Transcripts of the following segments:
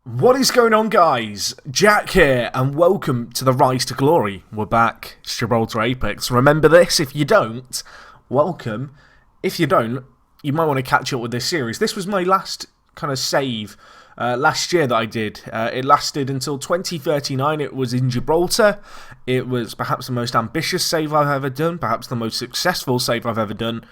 What is going on, guys? Jack here, and welcome to the Rise to Glory. We're back, it's Gibraltar Apex. Remember this? If you don't, welcome. If you don't, you might want to catch up with this series. This was my last kind of save last year that I did. It lasted until 2039. It was in Gibraltar. It was perhaps the most ambitious save I've ever done, perhaps the most successful save I've ever done.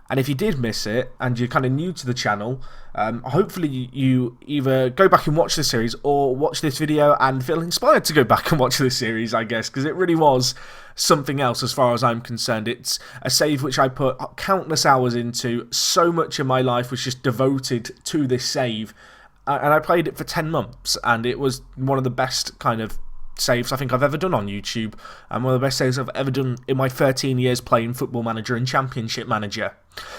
And if you did miss it, and you're kind of new to the channel, hopefully you either go back and watch the series, or watch this video and feel inspired to go back and watch this series, I guess, because it really was something else as far as I'm concerned. It's a save which I put countless hours into. So much of my life was just devoted to this save, and I played it for 10 months, and it was one of the best kind of saves I think I've ever done on YouTube, and one of the best saves I've ever done in my 13 years playing Football Manager and Championship Manager.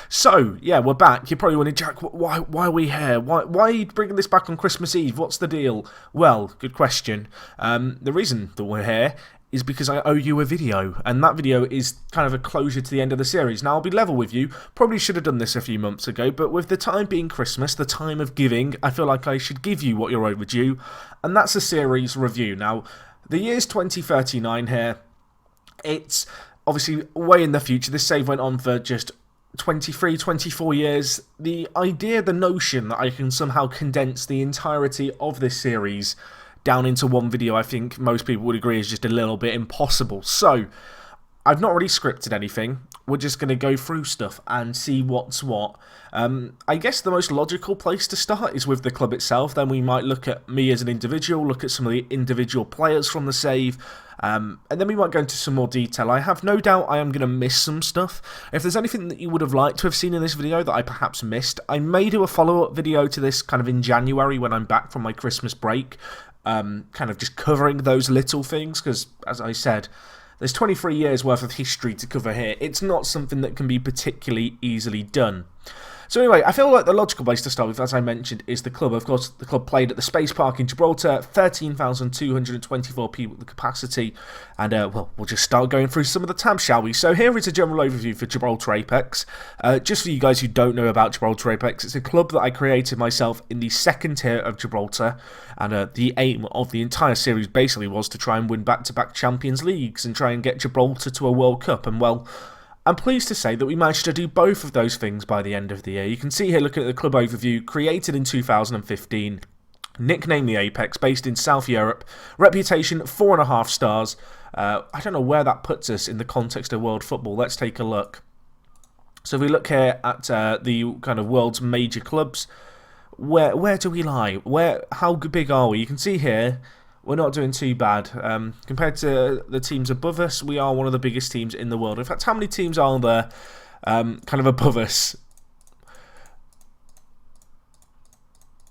So, yeah, we're back. You're probably wondering, Jack, why are we here? Why are you bringing this back on Christmas Eve? What's the deal? Well, good question. The reason that we're here is because I owe you a video, and that video is kind of a closure to the end of the series. Now, I'll be level with you, probably should have done this a few months ago, but with the time being Christmas, the time of giving, I feel like I should give you what you're overdue, and that's a series review. Now, the year's 2039 here. It's obviously way in the future. This save went on for just 23, 24 years. The idea, the notion that I can somehow condense the entirety of this series down into one video, I think most people would agree is just a little bit impossible. So, I've not really scripted anything. We're just going to go through stuff and see what's what. I guess the most logical place to start is with the club itself. Then we might look at me as an individual, look at some of the individual players from the save, and then we might go into some more detail. I have no doubt I am going to miss some stuff. If there's anything that you would have liked to have seen in this video that I perhaps missed, I may do a follow-up video to this kind of in January when I'm back from my Christmas break, kind of just covering those little things, because, as I said, there's 23 years worth of history to cover here. It's not something that can be particularly easily done. So anyway, I feel like the logical place to start with, as I mentioned, is the club. Of course, the club played at the Space Park in Gibraltar, 13,224 people at the capacity. And, well, we'll just start going through some of the tabs, shall we? So here is a general overview for Gibraltar Apex. Just for you guys who don't know about Gibraltar Apex, it's a club that I created myself in the second tier of Gibraltar. And the aim of the entire series basically was to try and win back-to-back Champions Leagues and try and get Gibraltar to a World Cup. And, well, I'm pleased to say that we managed to do both of those things by the end of the year. You can see here, looking at the club overview, created in 2015, nicknamed the Apex, based in South Europe, reputation 4.5 stars. I don't know where that puts us in the context of world football. Let's take a look. So if we look here at the kind of world's major clubs, where do we lie? How big are we? You can see here, we're not doing too bad. Compared to the teams above us, we are one of the biggest teams in the world. In fact, how many teams are there kind of above us?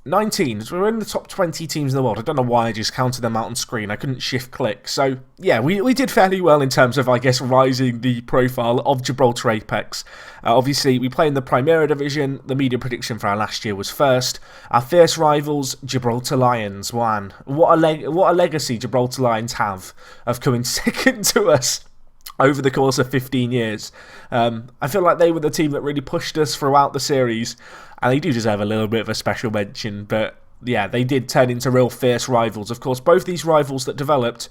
19. So we're in the top 20 teams in the world. I don't know why I just counted them out on screen. I couldn't shift click. So, yeah, we did fairly well in terms of, I guess, rising the profile of Gibraltar Apex. Obviously, we play in the Primera Division. The media prediction for our last year was first. Our fierce rivals, Gibraltar Lions, won. What a legacy Gibraltar Lions have of coming second to us over the course of 15 years. I feel like they were the team that really pushed us throughout the series, and they do deserve a little bit of a special mention, but yeah, they did turn into real fierce rivals. Of course, both these rivals that developed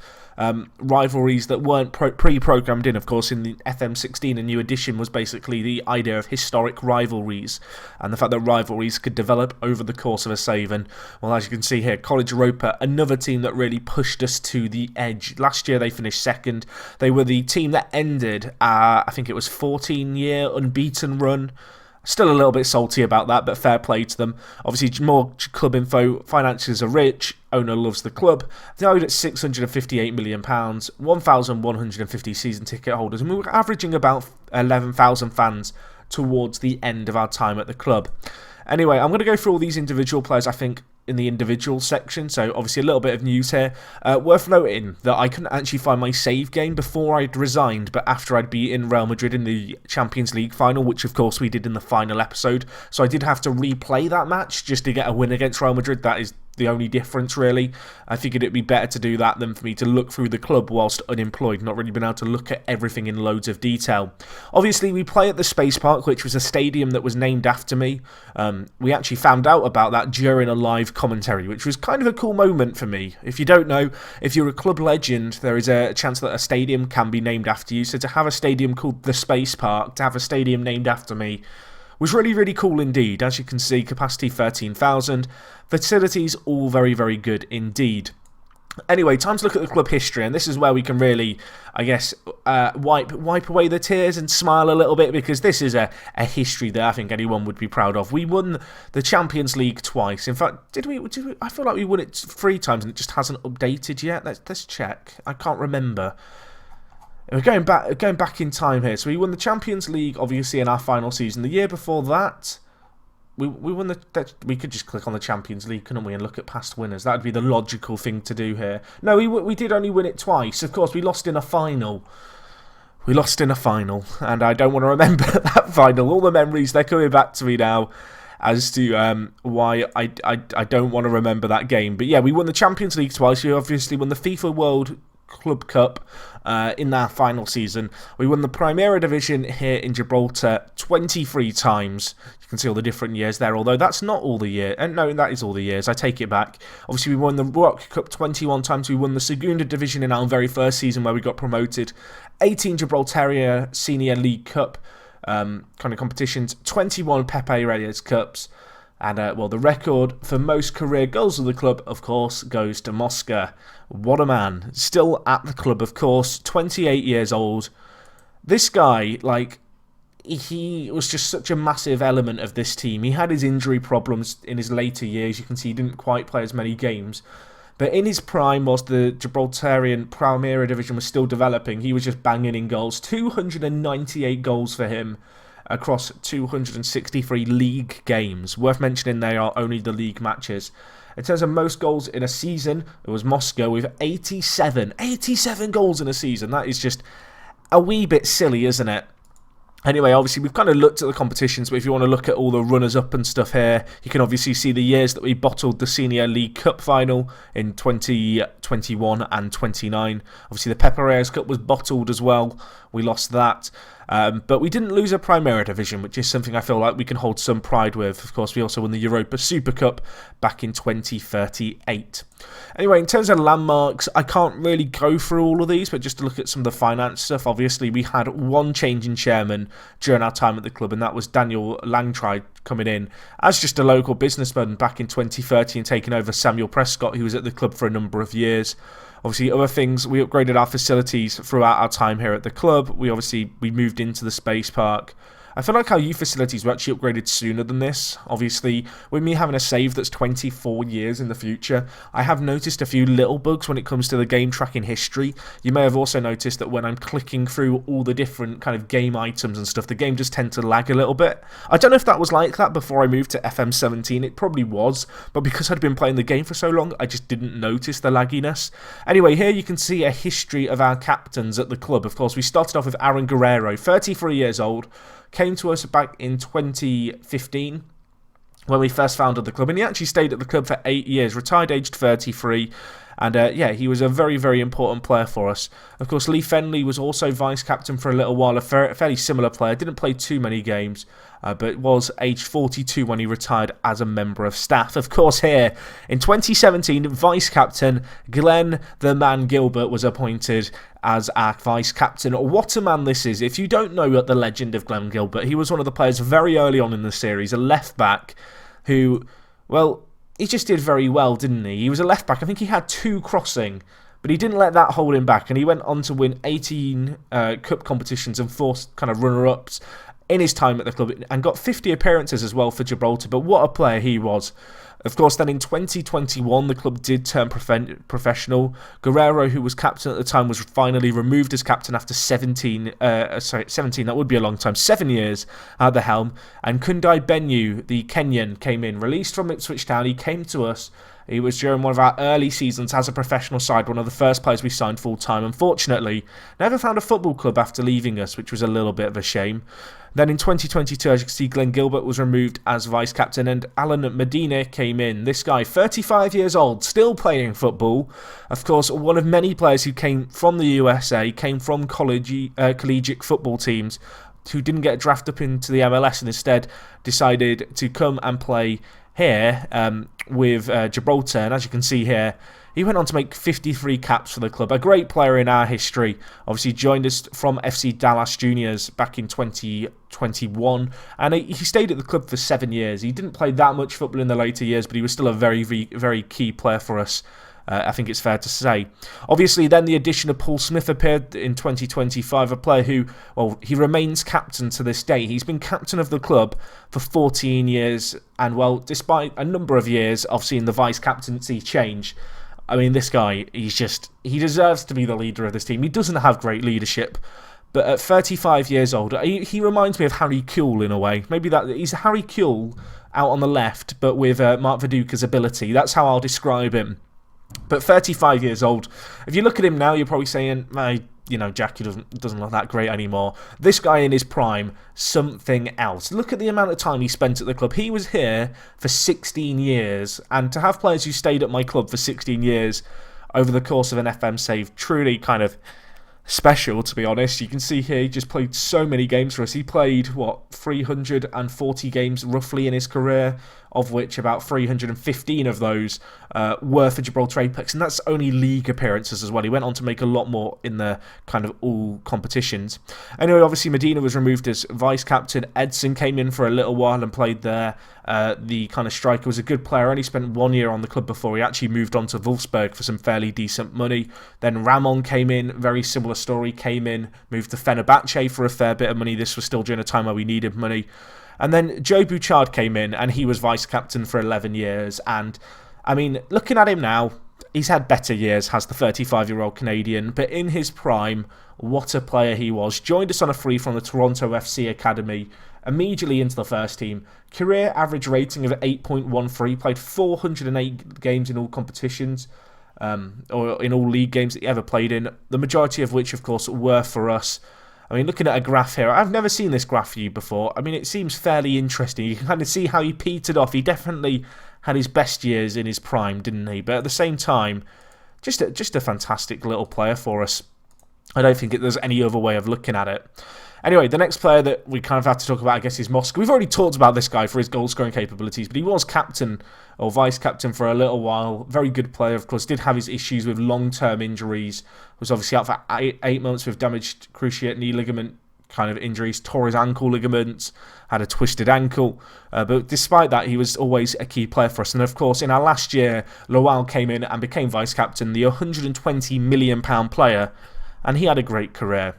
rivalries that weren't pre-programmed in. Of course, in the FM16, a new edition was basically the idea of historic rivalries, and the fact that rivalries could develop over the course of a save. And, well, as you can see here, College Roper, another team that really pushed us to the edge. Last year, they finished second. They were the team that ended, I think it was 14-year unbeaten run. Still a little bit salty about that, but fair play to them. Obviously, more club info. Finances are rich. Owner loves the club. Valued at £658 million. 1,150 season ticket holders. And we were averaging about 11,000 fans towards the end of our time at the club. Anyway, I'm going to go through all these individual players, I think, in the individual section. So, obviously, a little bit of news here. Worth noting that I couldn't actually find my save game before I'd resigned, but after I'd beaten Real Madrid in the Champions League final, which, of course, we did in the final episode. So, I did have to replay that match just to get a win against Real Madrid. That is the only difference, really. I figured it'd be better to do that than for me to look through the club whilst unemployed, not really being able to look at everything in loads of detail. Obviously, we play at the Space Park, which was a stadium that was named after me. We actually found out about that during a live commentary, which was kind of a cool moment for me. If you don't know, if you're a club legend, there is a chance that a stadium can be named after you. So to have a stadium called the Space Park, to have a stadium named after me, was really, really cool indeed. As you can see, capacity 13,000. Facilities all very, very good indeed. Anyway, time to look at the club history, and this is where we can really, I guess, wipe away the tears and smile a little bit, because this is a history that I think anyone would be proud of. We won the Champions League twice. In fact, did we? I feel like we won it 3 times, and it just hasn't updated yet. Let's check. I can't remember. We're going back in time here. So we won the Champions League, obviously, in our final season. The year before that, we won we could just click on the Champions League, couldn't we, and look at past winners. That would be the logical thing to do here. No, we did only win it twice. Of course, we lost in a final. We lost in a final, and I don't want to remember that final. All the memories, they're coming back to me now as to why I don't want to remember that game. But yeah, we won the Champions League twice. We obviously won the FIFA World Club Cup in our final season. We won the Primera Division here in Gibraltar 23 times. You can see all the different years there, although that's not all the year. No, that is all the years. I take it back. Obviously, we won the Rock Cup 21 times. We won the Segunda Division in our very first season where we got promoted. 18 Gibraltaria Senior League Cup kind of competitions. 21 Pepe Reyes Cups. And, well, the record for most career goals of the club, of course, goes to Mosca. What a man. Still at the club, of course, 28 years old. This guy, like, he was just such a massive element of this team. He had his injury problems in his later years. You can see he didn't quite play as many games. But in his prime, whilst the Gibraltarian Primera Division was still developing, he was just banging in goals. 298 goals for him across 263 league games. Worth mentioning they are only the league matches. In terms of most goals in a season, it was Moscow with 87. 87 goals in a season. That is just a wee bit silly, isn't it? Anyway, obviously, we've kind of looked at the competitions, but if you want to look at all the runners-up and stuff here, you can obviously see the years that we bottled the Senior League Cup final in 2021 and 29. Obviously, the Pepe Reyes Cup was bottled as well. We lost that. But we didn't lose a Primera Division, which is something I feel like we can hold some pride with. Of course, we also won the Europa Super Cup back in 2038. Anyway, in terms of landmarks, I can't really go through all of these, but just to look at some of the finance stuff, obviously we had one change in chairman during our time at the club, and that was Daniel Langtry coming in as just a local businessman back in 2030 and taking over Samuel Prescott, who was at the club for a number of years. Obviously, other things, we upgraded our facilities throughout our time here at the club. We moved into the Space Park. I feel like our youth facilities were actually upgraded sooner than this. Obviously, with me having a save that's 24 years in the future, I have noticed a few little bugs when it comes to the game tracking history. You may have also noticed that when I'm clicking through all the different kind of game items and stuff, the game just tends to lag a little bit. I don't know if that was like that before I moved to FM17. It probably was, but because I'd been playing the game for so long, I just didn't notice the lagginess. Anyway, here you can see a history of our captains at the club. Of course, we started off with Aaron Guerrero, 33 years old. Came to us back in 2015 when we first founded the club, and he actually stayed at the club for 8 years, retired aged 33, and yeah, he was a very, very important player for us. Of course, Lee Fenley was also vice-captain for a little while, a fairly similar player, didn't play too many games, but was aged 42 when he retired as a member of staff. Of course, here, in 2017, vice-captain Glenn the Man Gilbert was appointed as our vice-captain. What a man this is. If you don't know the legend of Glenn Gilbert, he was one of the players very early on in the series, a left-back who, well, he just did very well, didn't he? He was a left-back. I think he had 2 crossing, but he didn't let that hold him back, and he went on to win 18 cup competitions and 4 kind of runner-ups in his time at the club, and got 50 appearances as well for Gibraltar. But what a player he was. Of course, then in 2021, the club did turn professional. Guerrero, who was captain at the time, was finally removed as captain after 17, that would be a long time, 7 years at the helm. And Kundai Benyu, the Kenyan, came in, released from Ipswich Town. He came to us He was during one of our early seasons as a professional side, one of the first players we signed full-time. Unfortunately, never found a football club after leaving us, which was a little bit of a shame. Then in 2022, as you can see, Glenn Gilbert was removed as vice-captain and Alan Medina came in. This guy, 35 years old, still playing football. Of course, one of many players who came from the USA, came from collegiate football teams, who didn't get drafted up into the MLS and instead decided to come and play here with Gibraltar. And as you can see here, he went on to make 53 caps for the club. A great player in our history. Obviously joined us from FC Dallas Juniors back in 2021. And he stayed at the club for 7 years. He didn't play that much football in the later years, but he was still a very, very key player for us. I think it's fair to say. Obviously, then the addition of Paul Smith appeared in 2025, a player who, well, he remains captain to this day. He's been captain of the club for 14 years, and, well, despite a number of years of seeing the vice-captaincy change, I mean, this guy, he deserves to be the leader of this team. He doesn't have great leadership, but at 35 years old, he reminds me of Harry Kewell in a way. Maybe he's Harry Kewell out on the left, but with Mark Viduka's ability. That's how I'll describe him. But 35 years old, if you look at him now, you're probably saying, Jackie doesn't look that great anymore. This guy in his prime, something else. Look at the amount of time he spent at the club. He was here for 16 years, and to have players who stayed at my club for 16 years over the course of an FM save, truly kind of special, to be honest. You can see here he just played so many games for us. He played, 340 games roughly in his career, of which about 315 of those were for Gibraltar Apex, and that's only league appearances as well. He went on to make a lot more in the kind of all competitions. Anyway, obviously Medina was removed as vice-captain. Edson came in for a little while and played there. The kind of striker was a good player, only spent 1 year on the club before he actually moved on to Wolfsburg for some fairly decent money. Then Ramon came in, very similar story, came in, moved to Fenerbahce for a fair bit of money. This was still during a time where we needed money. And then Joe Bouchard came in, and he was vice-captain for 11 years. And, I mean, looking at him now, he's had better years, has the 35-year-old Canadian. But in his prime, what a player he was. Joined us on a free from the Toronto FC Academy, immediately into the first team. Career average rating of 8.13, played 408 games in all competitions, or in all league games that he ever played in, the majority of which, of course, were for us. I mean, looking at a graph here, I've never seen this graph for you before. I mean, it seems fairly interesting. You can kind of see how he petered off. He definitely had his best years in his prime, didn't he? But at the same time, just a fantastic little player for us. I don't think there's any other way of looking at it. Anyway, the next player that we kind of have to talk about, I guess, is Mosca. We've already talked about this guy for his goal-scoring capabilities, but he was captain or vice-captain for a little while. Very good player, of course. Did have his issues with long-term injuries. Was obviously out for 8 months with damaged cruciate knee ligament kind of injuries. Tore his ankle ligaments, had a twisted ankle. But despite that, he was always a key player for us. And of course, in our last year, Lowell came in and became vice-captain, the £120 million player, and he had a great career.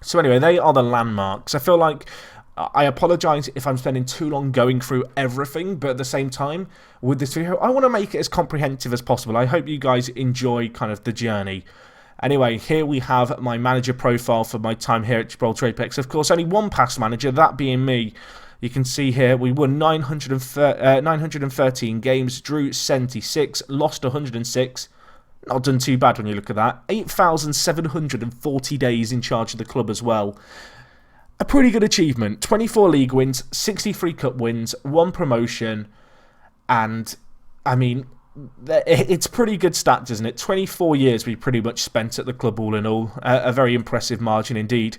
So anyway, they are the landmarks. I feel like I apologise if I'm spending too long going through everything, but at the same time, with this video, I want to make it as comprehensive as possible. I hope you guys enjoy kind of the journey. Anyway, here we have my manager profile for my time here at Gibraltar Apex. Of course, only one past manager, that being me. You can see here, we won 913 games, drew 76, lost 106. Not done too bad when you look at that. 8,740 days in charge of the club as well. A pretty good achievement. 24 league wins, 63 cup wins, 1 promotion. And, I mean, it's pretty good stats, isn't it? 24 years we pretty much spent at the club all in all. A very impressive margin indeed.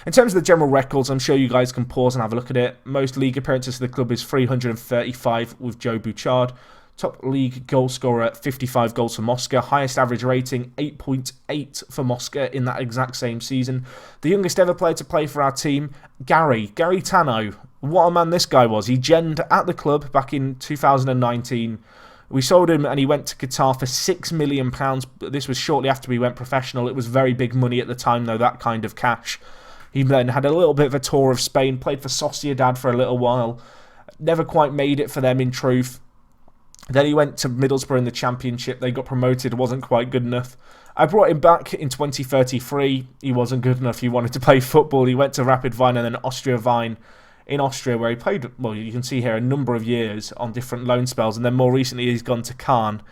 In terms of the general records, I'm sure you guys can pause and have a look at it. Most league appearances for the club is 335 with Joe Bouchard. Top league goal scorer, 55 goals for Mosca. Highest average rating, 8.8 for Mosca in that exact same season. The youngest ever player to play for our team, Gary Tano. What a man this guy was. He genned at the club back in 2019. We sold him and he went to Qatar for £6 million. This was shortly after we went professional. It was very big money at the time, though, that kind of cash. He then had a little bit of a tour of Spain, played for Sociedad for a little while. Never quite made it for them, in truth. Then he went to Middlesbrough in the Championship. They got promoted. Wasn't quite good enough. I brought him back in 2033. He wasn't good enough. He wanted to play football. He went to Rapid Wien and then Austria Wien in Austria, where he played, well, you can see here, a number of years on different loan spells, and then more recently he's gone to Caen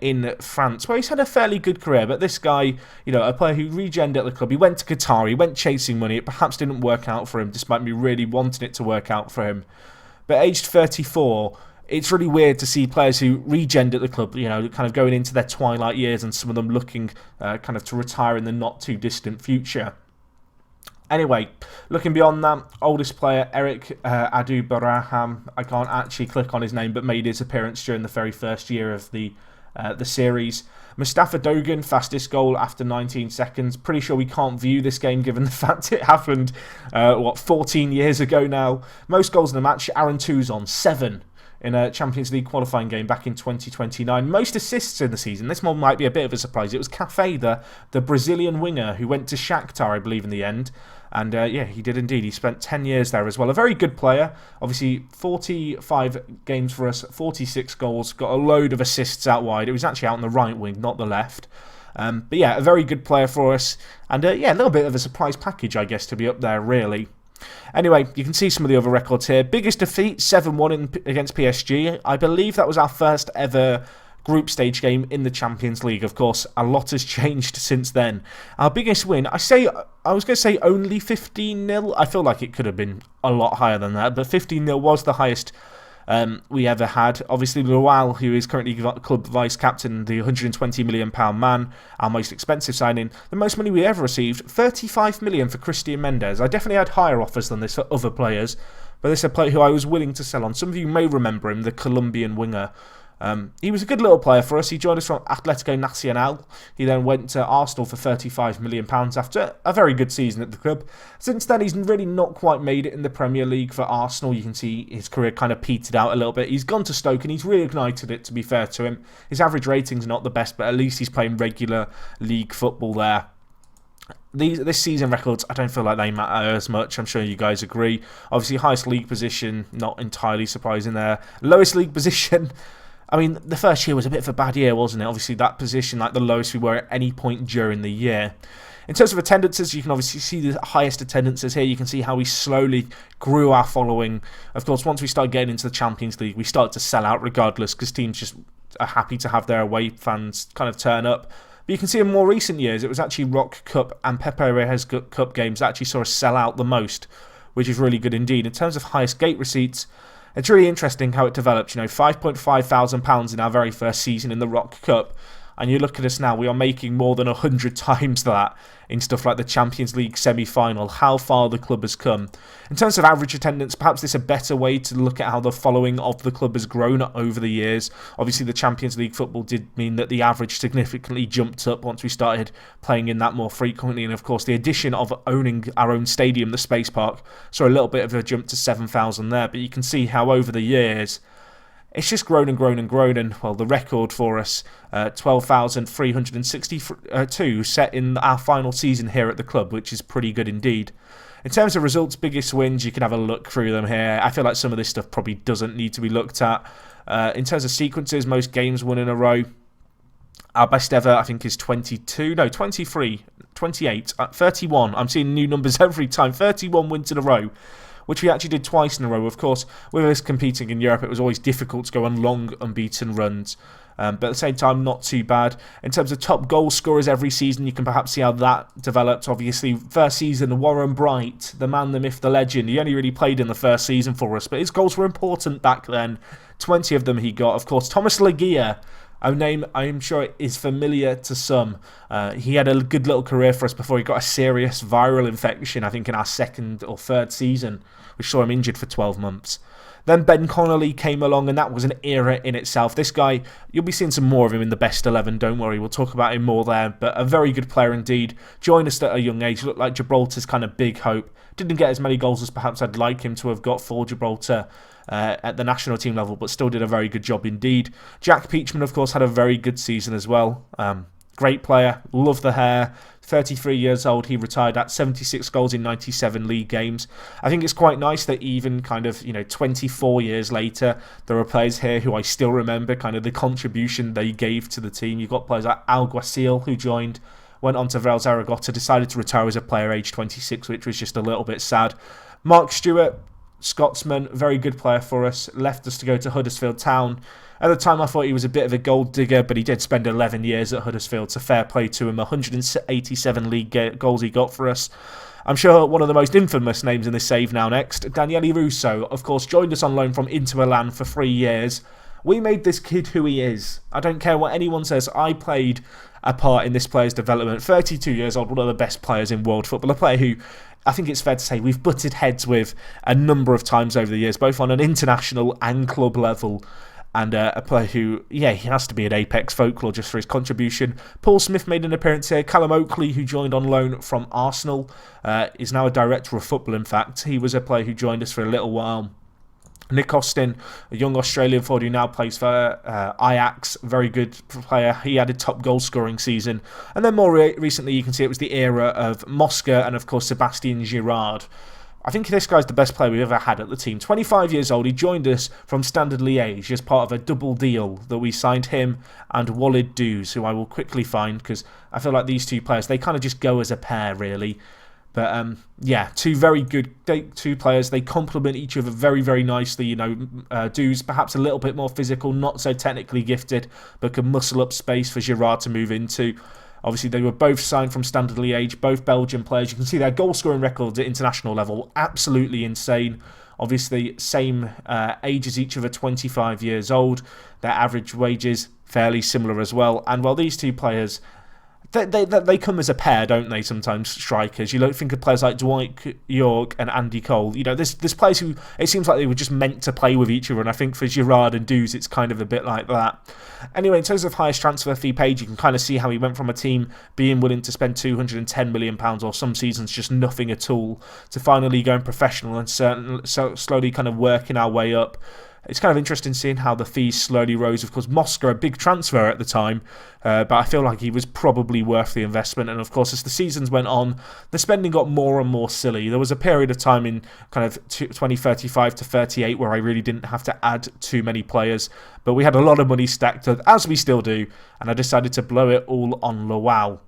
in France, where he's had a fairly good career. But this guy, a player who regened at the club, he went to Qatar, he went chasing money. It perhaps didn't work out for him, despite me really wanting it to work out for him. But aged 34, it's really weird to see players who regened at the club, kind of going into their twilight years, and some of them looking kind of to retire in the not too distant future. Anyway, looking beyond that, oldest player, Eric Adu-Baraham, I can't actually click on his name, but made his appearance during the very first year of the series. Mustafa Dogan, fastest goal after 19 seconds. Pretty sure we can't view this game given the fact it happened, 14 years ago now. Most goals in the match, Aaron Tuzon, 7 in a Champions League qualifying game back in 2029. Most assists in the season. This one might be a bit of a surprise. It was Cafe, the Brazilian winger, who went to Shakhtar, I believe, in the end. And he did indeed. He spent 10 years there as well. A very good player. Obviously, 45 games for us, 46 goals. Got a load of assists out wide. It was actually out on the right wing, not the left. But yeah, a very good player for us. And a little bit of a surprise package, I guess, to be up there, really. Anyway, you can see some of the other records here. Biggest defeat, 7-1 against PSG. I believe that was our first ever group stage game in the Champions League. Of course, a lot has changed since then. Our biggest win, I was going to say only 15-0. I feel like it could have been a lot higher than that, but 15-0 was the highest we ever had. Obviously, Lual, who is currently club vice-captain, the £120 million man, our most expensive signing, the most money we ever received, £35 million for Christian Mendes. I definitely had higher offers than this for other players, but this is a player who I was willing to sell on. Some of you may remember him, the Colombian winger. He was a good little player for us. He joined us from Atlético Nacional. He then went to Arsenal for £35 million after a very good season at the club. Since then, he's really not quite made it in the Premier League for Arsenal. You can see his career kind of petered out a little bit. He's gone to Stoke and he's reignited it, to be fair to him. His average rating's not the best, but at least he's playing regular league football there. This season records, I don't feel like they matter as much. I'm sure you guys agree. Obviously, highest league position, not entirely surprising there. Lowest league position, I mean, the first year was a bit of a bad year, wasn't it? Obviously, that position, like the lowest we were at any point during the year. In terms of attendances, you can obviously see the highest attendances here. You can see how we slowly grew our following. Of course, once we started getting into the Champions League, we started to sell out regardless, because teams just are happy to have their away fans kind of turn up. But you can see in more recent years, it was actually Rock Cup and Pepe Reyes Cup games that actually saw us sell out the most, which is really good indeed. In terms of highest gate receipts, it's really interesting how it developed. £5,500 in our very first season in the Rock Cup. And you look at us now, we are making more than 100 times that in stuff like the Champions League semi-final. How far the club has come. In terms of average attendance, perhaps this is a better way to look at how the following of the club has grown over the years. Obviously, the Champions League football did mean that the average significantly jumped up once we started playing in that more frequently. And of course, the addition of owning our own stadium, the Space Park, saw a little bit of a jump to 7,000 there. But you can see how over the years, it's just grown and grown and grown, and well, the record for us, 12,362 set in our final season here at the club, which is pretty good indeed. In terms of results, biggest wins, you can have a look through them here. I feel like some of this stuff probably doesn't need to be looked at. In terms of sequences, most games won in a row. Our best ever, I think, is 23, 28, 31. I'm seeing new numbers every time. 31 wins in a row, which we actually did twice in a row. Of course, with us competing in Europe, it was always difficult to go on long unbeaten runs. But at the same time, not too bad. In terms of top goal scorers every season, you can perhaps see how that developed. Obviously, first season, Warren Bright, the man, the myth, the legend. He only really played in the first season for us, but his goals were important back then. 20 of them he got. Of course, Thomas Leguia, a name I'm sure is familiar to some. He had a good little career for us before he got a serious viral infection, I think in our second or third season, which saw him injured for 12 months. Then Ben Connolly came along, and that was an era in itself. This guy, you'll be seeing some more of him in the best 11, don't worry, we'll talk about him more there, but a very good player indeed. Joined us at a young age, looked like Gibraltar's kind of big hope. Didn't get as many goals as perhaps I'd like him to have got for Gibraltar at the national team level, but still did a very good job indeed. Jack Peachman, of course, had a very good season as well. Great player, love the hair. 33 years old, he retired at 76 goals in 97 league games. I think it's quite nice that even kind of, 24 years later, there are players here who I still remember kind of the contribution they gave to the team. You've got players like Alguacil, who joined, went on to Real Zaragoza, decided to retire as a player, age 26, which was just a little bit sad. Mark Stuart, Scotsman, very good player for us, left us to go to Huddersfield Town. At the time I thought he was a bit of a gold digger, but he did spend 11 years at Huddersfield, so fair play to him. 187 league goals he got for us. I'm sure one of the most infamous names in this save now next, E Rousseau, of course, joined us on loan from Inter Milan for 3 years. We made this kid who he is. I don't care what anyone says, I played a part in this player's development. 32 years old, one of the best players in world football, a player who I think it's fair to say we've butted heads with a number of times over the years, both on an international and club level. And a player who, yeah, he has to be an Apex folklore just for his contribution. Paul Smith made an appearance here. Callum Oakley, who joined on loan from Arsenal, is now a director of football, in fact. He was a player who joined us for a little while. Nick Austin, a young Australian forward who now plays for Ajax, very good player. He had a top goal scoring season. And then more recently, you can see it was the era of Mosca and, of course, Sébastien Girard. I think this guy's the best player we've ever had at the team. 25 years old, he joined us from Standard Liège as part of a double deal that we signed him and Walid Douz, who I will quickly find because I feel like these two players, they kind of just go as a pair, really. But yeah, two very good two players. They complement each other very, very nicely. You know, Douz perhaps a little bit more physical, not so technically gifted, but can muscle up space for Girard to move into. Obviously, they were both signed from Standard Liège, both Belgian players. You can see their goal-scoring records at international level, absolutely insane. Obviously, same age as each other, 25 years old. Their average wages, fairly similar as well. And while these two players, they come as a pair, don't they, sometimes, strikers? You don't think of players like Dwight York and Andy Cole. You know, there's players who, it seems like they were just meant to play with each other, and I think for Girard and Douz, it's kind of a bit like that. Anyway, in terms of highest transfer fee paid, you can kind of see how he went from a team being willing to spend £210 million, or some seasons just nothing at all, to finally going professional and slowly kind of working our way up. It's kind of interesting seeing how the fees slowly rose. Of course, Mosca, a big transfer at the time, but I feel like he was probably worth the investment. And of course, as the seasons went on, the spending got more and more silly. There was a period of time in kind of 2035 to 38 where I really didn't have to add too many players, but we had a lot of money stacked up, as we still do, and I decided to blow it all on Lowell.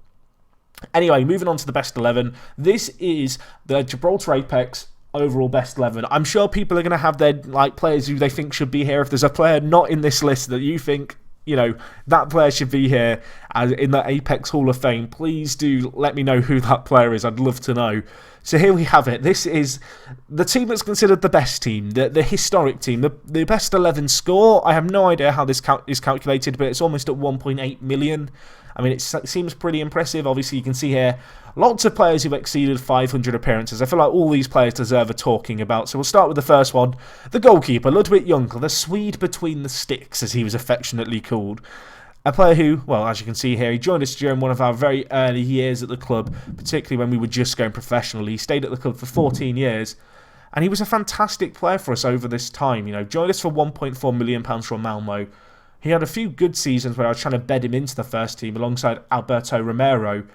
Anyway, moving on to the best 11. This is the Gibraltar Apex overall best 11. I'm sure people are going to have their players who they think should be here. If there's a player not in this list that you think, you know, that player should be here as in the Apex Hall of Fame, please do let me know who that player is. I'd love to know. So here we have it. This is the team that's considered the best team, the historic team, the best 11 score. I have no idea how this is calculated, but it's almost at 1.8 million. I mean, it seems pretty impressive. Obviously, you can see here lots of players who've exceeded 500 appearances. I feel like all these players deserve a talking about. So we'll start with the first one. The goalkeeper, Ludwig Juncker, the Swede between the sticks, as he was affectionately called. A player who, well, as you can see here, he joined us during one of our very early years at the club, particularly when we were just going professional. He stayed at the club for 14 years. And he was a fantastic player for us over this time. You know, joined us for £1.4 million from Malmo. He had a few good seasons where I was trying to bed him into the first team alongside Berto Romero,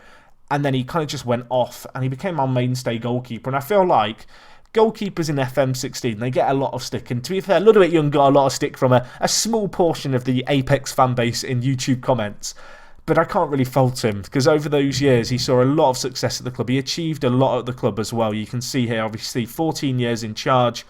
and then he kind of just went off and he became our mainstay goalkeeper. And I feel like goalkeepers in FM16, they get a lot of stick. And to be fair, Ludwig Young got a lot of stick from a small portion of the Apex fan base in YouTube comments. But I can't really fault him because over those years he saw a lot of success at the club. He achieved a lot at the club as well. You can see here, obviously, 14 years in charge,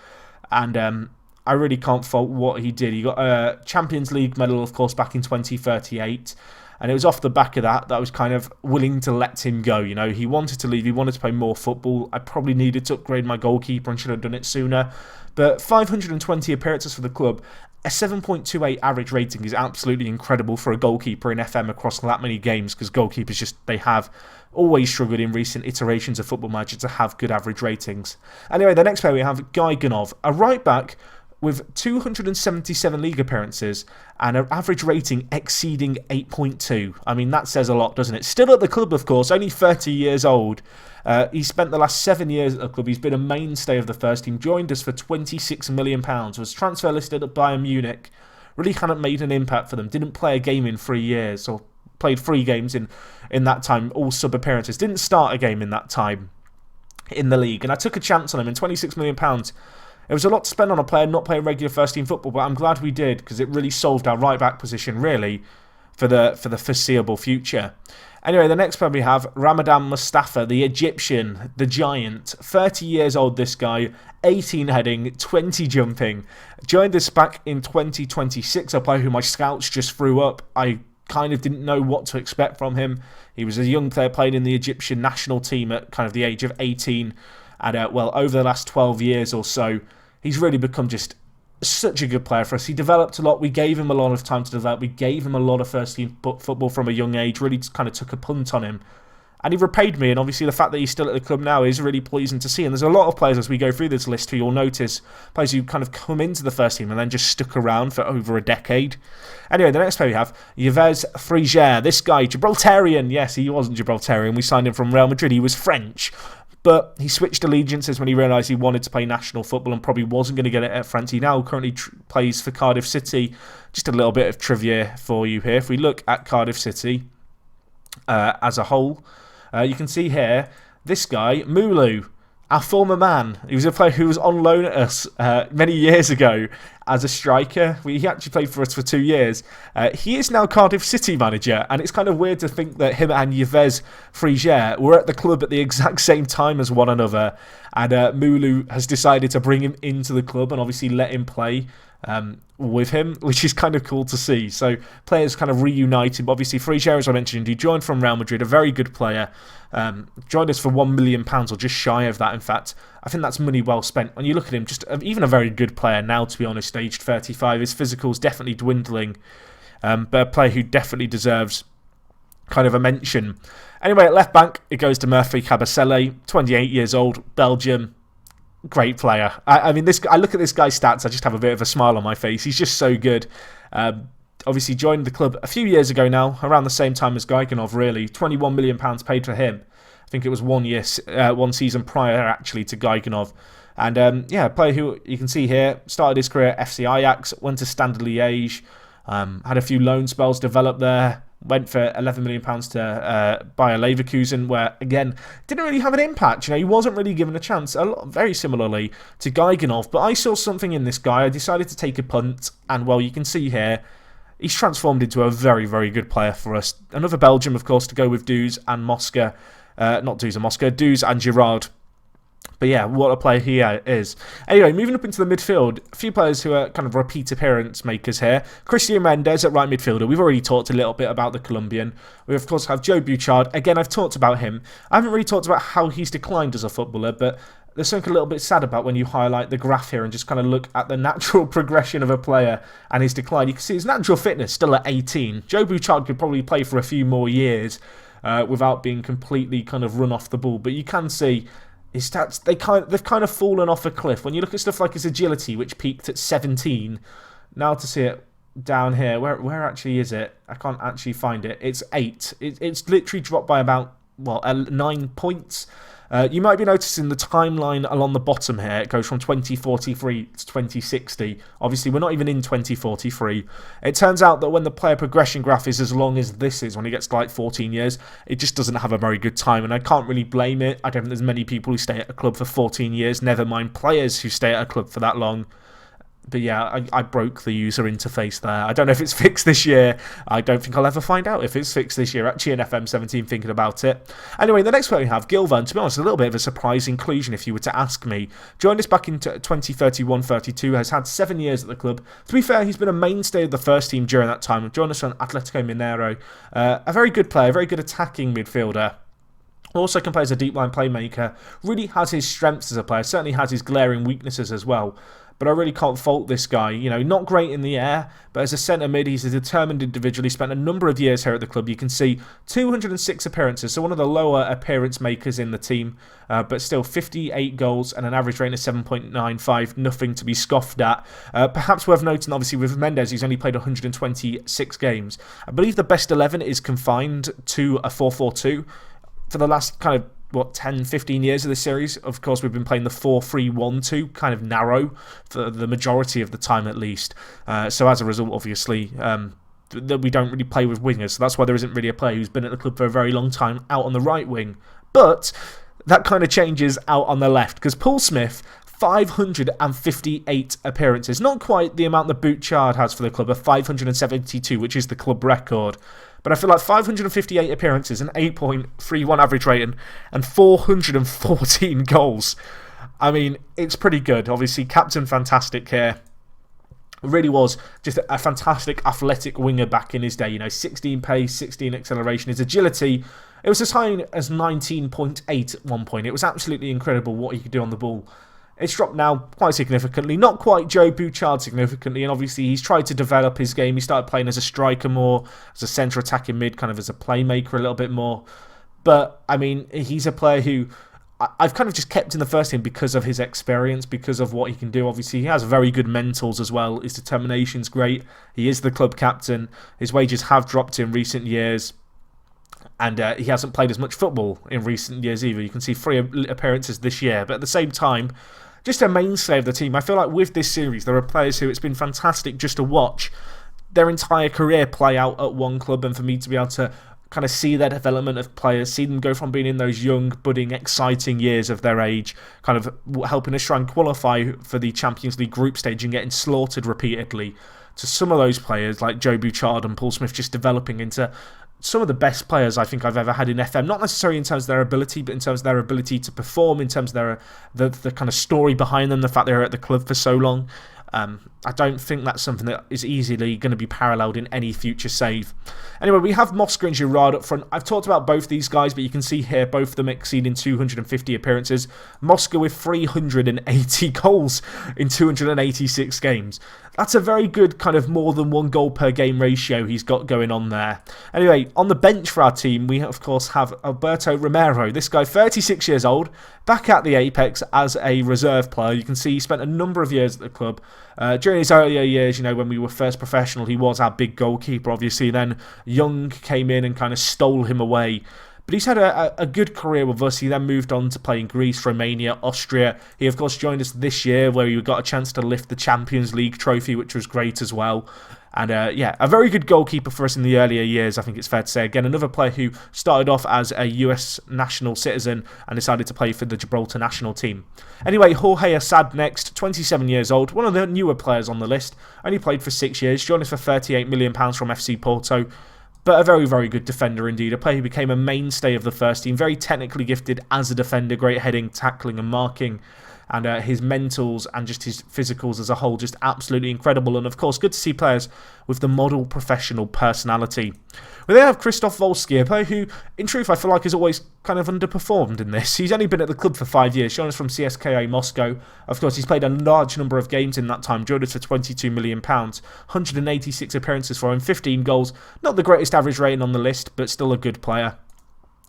and I really can't fault what he did. He got a Champions League medal, of course, back in 2038. And it was off the back of that I was kind of willing to let him go. You know, he wanted to leave. He wanted to play more football. I probably needed to upgrade my goalkeeper and should have done it sooner. But 520 appearances for the club, a 7.28 average rating is absolutely incredible for a goalkeeper in FM across that many games, because goalkeepers they have always struggled in recent iterations of Football Manager to have good average ratings. Anyway, the next player we have, Guy Gunov, a right-back with 277 league appearances and an average rating exceeding 8.2. I mean, that says a lot, doesn't it? Still at the club, of course, only 30 years old. He spent the last 7 years at the club. He's been a mainstay of the first team, joined us for £26 million, was transfer listed at Bayern Munich, really hadn't made an impact for them, didn't play a game in 3 years, or played 3 games in that time, all sub-appearances, didn't start a game in that time in the league, and I took a chance on him, and £26 million, it was a lot to spend on a player not playing regular first-team football, but I'm glad we did, because it really solved our right-back position, really. for the foreseeable future. Anyway, the next player we have, Ramadan Mustafa, the Egyptian, the giant. 30 years old, this guy. 18 heading, 20 jumping. Joined us back in 2026, a player who my scouts just threw up. I kind of didn't know what to expect from him. He was a young player playing in the Egyptian national team at kind of the age of 18. And, over the last 12 years or so, he's really become just such a good player for us. He developed a lot. We gave him a lot of time to develop. We gave him a lot of first-team football from a young age. Really kind of took a punt on him. And he repaid me. And obviously the fact that he's still at the club now is really pleasing to see. And there's a lot of players as we go through this list who you'll notice, players who kind of come into the first team and then just stuck around for over a decade. Anyway, the next player we have, Yves Frigier. This guy, Gibraltarian. Yes, he wasn't Gibraltarian. We signed him from Real Madrid. He was French. But he switched allegiances when he realised he wanted to play national football and probably wasn't going to get it at France. He now currently plays for Cardiff City. Just a little bit of trivia for you here. If we look at Cardiff City as a whole, you can see here, this guy, Mulu, our former man. He was a player who was on loan at us many years ago as a striker. He actually played for us for 2 years. He is now Cardiff City manager, and it's kind of weird to think that him and Yves Frigier were at the club at the exact same time as one another, and Mulu has decided to bring him into the club and obviously let him play with him, which is kind of cool to see. So players kind of reunited. Obviously, Frigier, as I mentioned, he joined from Real Madrid, a very good player. Joined us for £1 million, or just shy of that, in fact. I think that's money well spent. When you look at him, just even a very good player now, to be honest, aged 35. His physical's definitely dwindling, but a player who definitely deserves kind of a mention. Anyway, at left back, it goes to Murphy Cabasele, 28 years old, Belgium. Great player. I mean, I look at this guy's stats, I just have a bit of a smile on my face. He's just so good. Obviously joined the club a few years ago now, around the same time as Gaiganov, really. £21 million paid for him. I think it was 1 season prior, actually, to Gaiganov. And, a player who you can see here, started his career at FC Ajax, went to Standard Liège, had a few loan spells developed there, went for £11 million to Bayer Leverkusen, where, again, didn't really have an impact. He wasn't really given a chance, very similarly to Gaiganov. But I saw something in this guy. I decided to take a punt, and, well, you can see here, he's transformed into a very, very good player for us. Another Belgium, of course, to go with Duz and Mosca. Not Duz and Mosca, Duz and Girard. But yeah, what a player he is. Anyway, moving up into the midfield, a few players who are kind of repeat appearance makers here. Christian Hernandez at right midfielder. We've already talked a little bit about the Colombian. We, of course, have Joe Bouchard. Again, I've talked about him. I haven't really talked about how he's declined as a footballer, but there's something a little bit sad about when you highlight the graph here and just kind of look at the natural progression of a player and his decline. You can see his natural fitness still at 18. Joe Bouchard could probably play for a few more years without being completely kind of run off the ball, but you can see his stats, they've kind of fallen off a cliff. When you look at stuff like his agility, which peaked at 17, now to see it down here, where actually is it? I can't actually find it. It's 8. It's literally dropped by about, 9 points. You might be noticing the timeline along the bottom here. It goes from 2043 to 2060. Obviously, we're not even in 2043. It turns out that when the player progression graph is as long as this is, when he gets to like 14 years, it just doesn't have a very good time. And I can't really blame it. I don't think there's many people who stay at a club for 14 years, never mind players who stay at a club for that long. But yeah, I broke the user interface there. I don't know if it's fixed this year. I don't think I'll ever find out if it's fixed this year. Actually, in FM17 thinking about it. Anyway, the next player we have, Gil Vance. To be honest, a little bit of a surprise inclusion if you were to ask me. Joined us back in 2031-32, has had 7 years at the club. To be fair, he's been a mainstay of the first team during that time. Joined us on Atletico Mineiro. A very good player, very good attacking midfielder. Also can play as a deep line playmaker. Really has his strengths as a player. Certainly has his glaring weaknesses as well. But I really can't fault this guy. Not great in the air, but as a centre mid, he's a determined individual. He spent a number of years here at the club. You can see 206 appearances, so one of the lower appearance makers in the team, but still 58 goals and an average rating of 7.95, nothing to be scoffed at. Perhaps worth noting, obviously, with Mendez, he's only played 126 games. I believe the best 11 is confined to a 4-4-2. For the last kind of 10, 15 years of this series, of course, we've been playing the 4-3-1-2, kind of narrow for the majority of the time at least. So as a result, obviously, that we don't really play with wingers. So that's why there isn't really a player who's been at the club for a very long time out on the right wing. But that kind of changes out on the left, because Paul Smith, 558 appearances. Not quite the amount that Bouchard has for the club of 572, which is the club record. But I feel like 558 appearances, an 8.31 average rating, and 414 goals. I mean, it's pretty good. Obviously, captain fantastic here. Really was just a fantastic athletic winger back in his day. You know, 16 pace, 16 acceleration. His agility, it was as high as 19.8 at one point. It was absolutely incredible what he could do on the ball. It's dropped now quite significantly. Not quite Joe Bouchard significantly, and obviously he's tried to develop his game. He started playing as a striker more, as a centre attacking mid, kind of as a playmaker a little bit more. But, I mean, he's a player who I've kind of just kept in the first team because of his experience, because of what he can do. Obviously, he has very good mentals as well. His determination's great. He is the club captain. His wages have dropped in recent years. And he hasn't played as much football in recent years either. You can see 3 appearances this year. But at the same time, just a mainstay of the team. I feel like with this series, there are players who it's been fantastic just to watch their entire career play out at one club, and for me to be able to kind of see their development of players, see them go from being in those young, budding, exciting years of their age, kind of helping us try and qualify for the Champions League group stage and getting slaughtered repeatedly, to some of those players like Joe Bouchard and Paul Smith just developing into some of the best players I think I've ever had in FM. Not necessarily in terms of their ability, but in terms of their ability to perform, in terms of the kind of story behind them, the fact they're at the club for so long. I don't think that's something that is easily going to be paralleled in any future save. Anyway, we have Mosca and Girard up front. I've talked about both these guys, but you can see here both of them exceeding 250 appearances. Mosca with 380 goals in 286 games. That's a very good kind of more than 1 goal per game ratio he's got going on there. Anyway, on the bench for our team, we of course have Berto Romero. This guy, 36 years old, back at the Apex as a reserve player. You can see he spent a number of years at the club. During his earlier years, you know, when we were first professional, he was our big goalkeeper, obviously. Then Young came in and kind of stole him away. But he's had a good career with us. He then moved on to play in Greece, Romania, Austria. He, of course, joined us this year where we got a chance to lift the Champions League trophy, which was great as well. And yeah, a very good goalkeeper for us in the earlier years, I think it's fair to say. Again, another player who started off as a US national citizen and decided to play for the Gibraltar national team. Anyway, Jorge Assad next, 27 years old, one of the newer players on the list. Only played for 6 years, joined us for £38 million from FC Porto. But a very, very good defender indeed. A player who became a mainstay of the first team. Very technically gifted as a defender. Great heading, tackling and marking. And his mentals and just his physicals as a whole, just absolutely incredible. And of course, good to see players with the model professional personality. We then have Krzysztof Wolski, a player who, in truth, I feel like has always kind of underperformed in this. He's only been at the club for 5 years, joined us from CSKA Moscow. Of course, he's played a large number of games in that time, joined us for £22 million, 186 appearances for him, 15 goals. Not the greatest average rating on the list, but still a good player.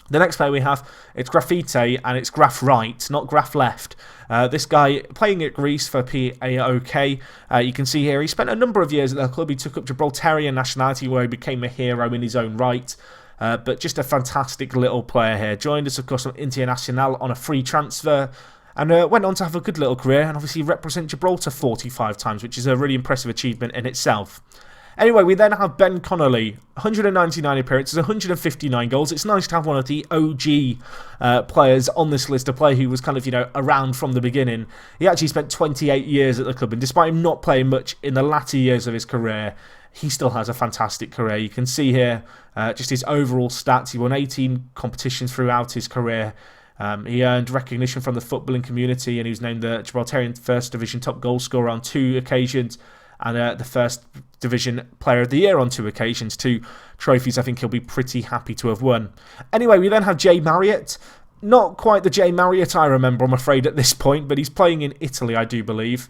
The next player we have, it's Graffite, and it's Graf right, not Graf left. This guy playing at Greece for PAOK. You can see here he spent a number of years at the club. He took up Gibraltarian nationality where he became a hero in his own right. But just a fantastic little player here. Joined us, of course, from Internacional on a free transfer. And went on to have a good little career and obviously represent Gibraltar 45 times, which is a really impressive achievement in itself. Anyway, we then have Ben Connolly, 199 appearances, 159 goals. It's nice to have one of the OG players on this list, a player who was kind of, you know, around from the beginning. He actually spent 28 years at the club, and despite him not playing much in the latter years of his career, he still has a fantastic career. You can see here just his overall stats. He won 18 competitions throughout his career. He earned recognition from the footballing community, and he was named the Gibraltarian First Division top goal scorer on 2 occasions. And the First Division Player of the Year on 2 occasions. 2 trophies I think he'll be pretty happy to have won. Anyway, we then have Jay Marriott. Not quite the Jay Marriott I remember, I'm afraid, at this point, but he's playing in Italy, I do believe.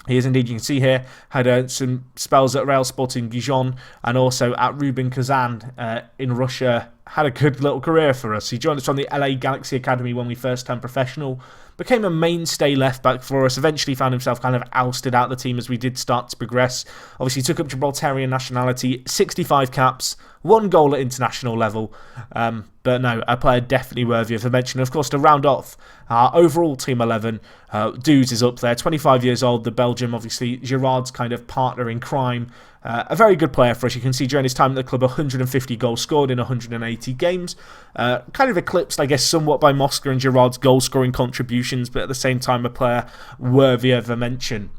He is indeed, you can see here, had some spells at Real Sporting Gijon and also at Rubin Kazan in Russia. Had a good little career for us. He joined us from the LA Galaxy Academy when we first turned professional. Became a mainstay left-back for us. Eventually found himself kind of ousted out of the team as we did start to progress. Obviously took up Gibraltarian nationality, 65 caps, 1 goal at international level. But no, a player definitely worthy of a mention. Of course, to round off our overall Team 11, Dudes is up there, 25 years old, the Belgium, obviously Girard's kind of partner in crime. A very good player for us. You can see during his time at the club, 150 goals scored in 180 games. Kind of eclipsed, I guess, somewhat by Mosca and Gerrard's goal-scoring contributions, but at the same time, a player worthy of a mention.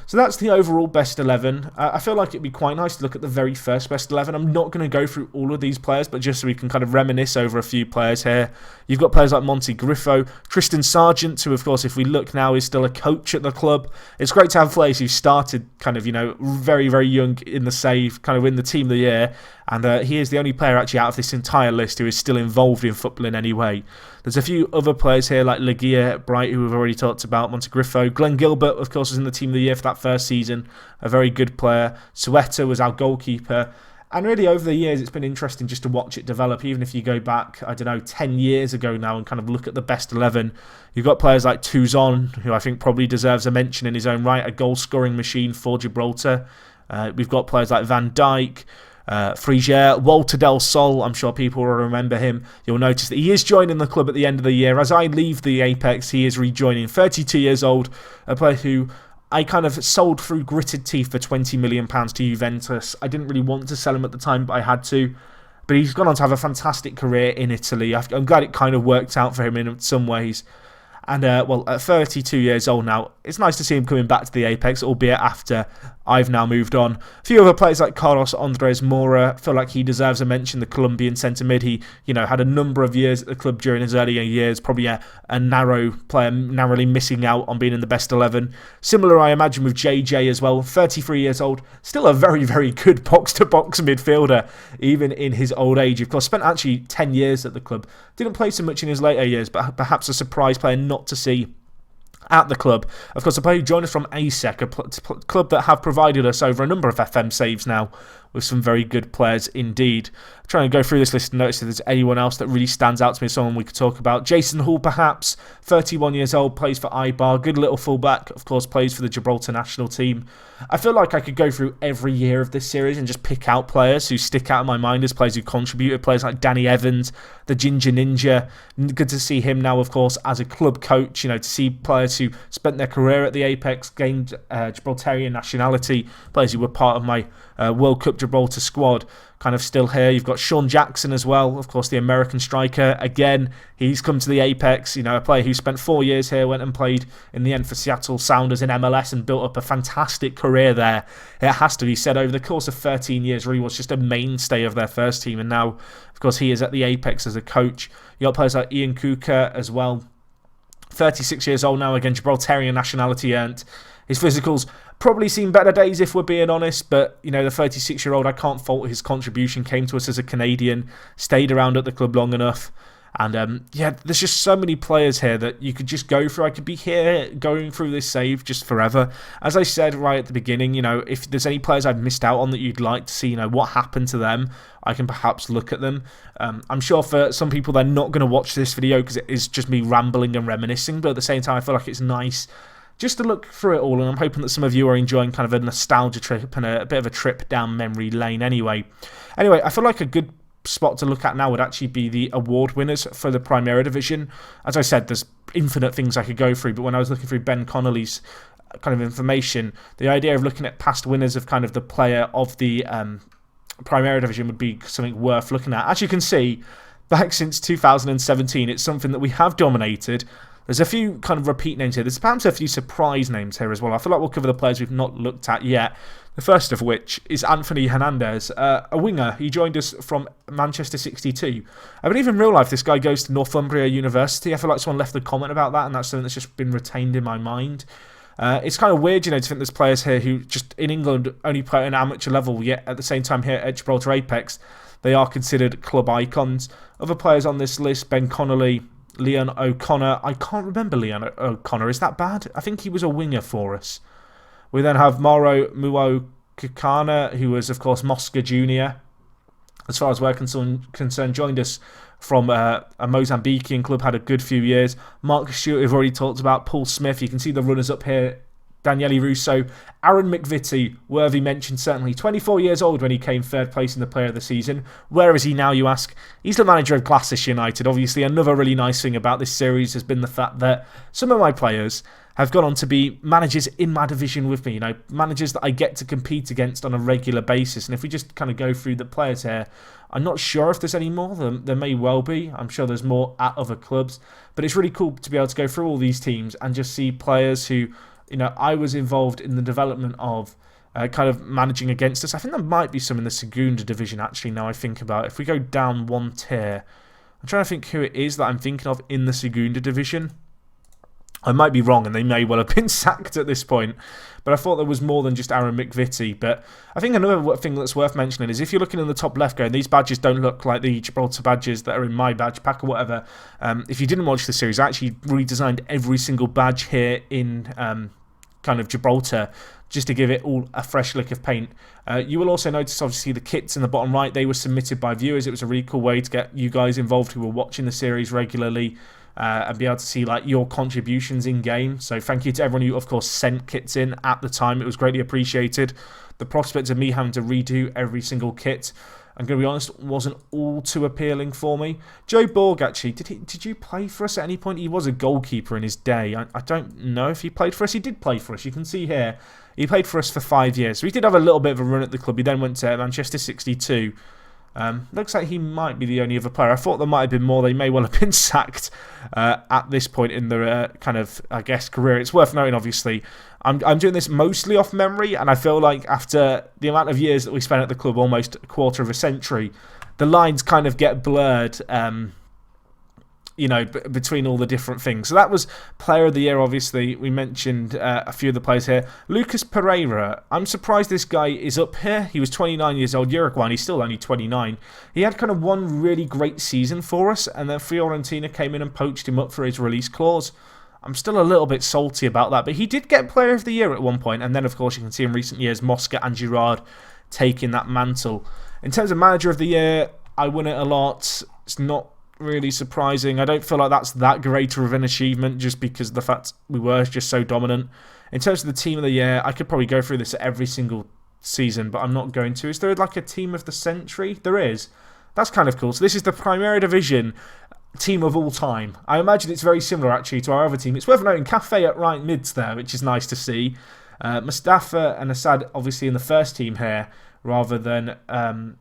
So that's the overall best 11. I feel like it'd be quite nice to look at the very first best 11. I'm not going to go through all of these players, but just so we can kind of reminisce over a few players here. You've got players like Monty Griffo, Tristan Sargent, who, of course, if we look now, is still a coach at the club. It's great to have players who started kind of, very, very young in the save, kind of win the team of the year. And he is the only player actually out of this entire list who is still involved in football in any way. There's a few other players here like Leguia, Bright, who we've already talked about, Montegriffo. Glenn Gilbert, of course, was in the team of the year for that first season. A very good player. Sueta was our goalkeeper. And really, over the years, it's been interesting just to watch it develop. Even if you go back, 10 years ago now and kind of look at the best 11, you've got players like Touzon, who I think probably deserves a mention in his own right, a goal-scoring machine for Gibraltar. We've got players like Van Dijk, Frigère, Walter Del Sol. I'm sure people will remember him. You'll notice that he is joining the club at the end of the year. As I leave the Apex, he is rejoining. 32 years old, a player who I kind of sold through gritted teeth for £20 million to Juventus. I didn't really want to sell him at the time, but I had to. But he's gone on to have a fantastic career in Italy. I'm glad it kind of worked out for him in some ways. And, at 32 years old now, it's nice to see him coming back to the Apex, albeit after I've now moved on. A few other players like Carlos Andres Mora, feel like he deserves a mention, the Colombian centre mid. He, had a number of years at the club during his earlier years, probably a narrow player, narrowly missing out on being in the best 11. Similar, I imagine, with JJ as well, 33 years old, still a very, very good box-to-box midfielder, even in his old age. Of course, spent actually 10 years at the club. Didn't play so much in his later years, but perhaps a surprise player not to see at the club. Of course, a player who joined us from ASEC, a club that have provided us over a number of FM saves now, with some very good players indeed. I'm trying to go through this list and notice if there's anyone else that really stands out to me, someone we could talk about. Jason Hall, perhaps, 31 years old, plays for Ibar, good little fullback, of course, plays for the Gibraltar national team. I feel like I could go through every year of this series and just pick out players who stick out in my mind as players who contributed, players like Danny Evans, the Ginger Ninja. Good to see him now, of course, as a club coach, to see players who spent their career at the Apex, gained Gibraltarian nationality, players who were part of my World Cup Gibraltar squad, kind of still here. You've got Sean Jackson as well, of course, the American striker. Again, he's come to the Apex, a player who spent 4 years here, went and played in the end for Seattle Sounders in MLS and built up a fantastic career there. It has to be said, over the course of 13 years, really was just a mainstay of their first team, and now, of course, he is at the Apex as a coach. You got players like Ian Kuka as well, 36 years old now, again, Gibraltarian nationality earned. His physicals probably seen better days if we're being honest, but, the 36-year-old, I can't fault his contribution, came to us as a Canadian, stayed around at the club long enough. And, there's just so many players here that you could just go through. I could be here going through this save just forever. As I said right at the beginning, if there's any players I've missed out on that you'd like to see, what happened to them, I can perhaps look at them. I'm sure for some people they're not going to watch this video because it is just me rambling and reminiscing, but at the same time I feel like it's nice just to look through it all, and I'm hoping that some of you are enjoying kind of a nostalgia trip and a bit of a trip down memory lane anyway. Anyway, I feel like a good spot to look at now would actually be the award winners for the Primera Division. As I said, there's infinite things I could go through, but when I was looking through Ben Connolly's kind of information, the idea of looking at past winners of kind of the player of the Primera Division would be something worth looking at. As you can see, back since 2017, it's something that we have dominated. There's a few kind of repeat names here. There's perhaps a few surprise names here as well. I feel like we'll cover the players we've not looked at yet. The first of which is Anthony Hernandez, a winger. He joined us from Manchester 62. I believe in real life this guy goes to Northumbria University. I feel like someone left a comment about that, and that's something that's just been retained in my mind. It's kind of weird, to think there's players here who just in England only play at an amateur level, yet at the same time here at Gibraltar Apex, they are considered club icons. Other players on this list, Ben Connolly, Leon O'Connor. I can't remember Leon O'Connor. Is that bad? I think he was a winger for us. We then have Mauro Muokikana, who was, of course, Mosca Jr. As far as we're concerned, joined us from a Mozambican club, had a good few years. Mark Stuart, we've already talked about. Paul Smith, you can see the runners up here. Daniele Rousseau, Aaron McVitie, worthy mention certainly. 24 years old when he came third place in the Player of the Season. Where is he now, you ask? He's the manager of Glasgow United. Obviously, another really nice thing about this series has been the fact that some of my players have gone on to be managers in my division with me. You know, managers that I get to compete against on a regular basis. And if we just kind of go through the players here, I'm not sure if there's any more. There may well be. I'm sure there's more at other clubs. But it's really cool to be able to go through all these teams and just see players who, you know, I was involved in the development of kind of managing against us. I think there might be some in the Segunda division, actually, now I think about it. If we go down one tier, I'm trying to think who it is that I'm thinking of in the Segunda division. I might be wrong, and they may well have been sacked at this point. But I thought there was more than just Aaron McVitie. But I think another thing that's worth mentioning is if you're looking in the top left going, these badges don't look like the Gibraltar badges that are in my badge pack or whatever. If you didn't watch the series, I actually redesigned every single badge here in kind of Gibraltar just to give it all a fresh lick of paint. You will also notice, obviously, the kits in the bottom right, they were submitted by viewers. It was a really cool way to get you guys involved who were watching the series regularly. And be able to see like your contributions in game. So thank you to everyone who, of course, sent kits in at the time. It was greatly appreciated. The prospect of me having to redo every single kit, I'm going to be honest, wasn't all too appealing for me. Joe Borg, actually, did you play for us at any point? He was a goalkeeper in his day. I don't know if he played for us. He did play for us. You can see here, he played for us for 5 years. So he did have a little bit of a run at the club. He then went to Manchester 62. Looks like he might be the only other player. I thought there might have been more. They may well have been sacked at this point in their kind of, I guess, career. It's worth noting, obviously, I'm doing this mostly off memory, and I feel like after the amount of years that we spent at the club, almost a quarter of a century, the lines kind of get blurred, you know, between all the different things. So that was Player of the Year, obviously. We mentioned a few of the players here. Lucas Pereira, I'm surprised this guy is up here. He was 29 years old, Uruguay, and he's still only 29. He had kind of one really great season for us, and then Fiorentina came in and poached him up for his release clause. I'm still a little bit salty about that, but he did get Player of the Year at one point, and then, of course, you can see in recent years, Mosca and Girard taking that mantle. In terms of Manager of the Year, I won it a lot. It's not really surprising. I don't feel like that's that greater of an achievement just because of the fact we were just so dominant. In terms of the Team of the Year, I could probably go through this every single season, but I'm not going to. Is there like a Team of the Century? There is. That's kind of cool. So this is the Primera Division team of all time. I imagine it's very similar actually to our other team. It's worth noting Cafe at right mids there, which is nice to see. Mustafa and Assad obviously in the first team here rather than I'm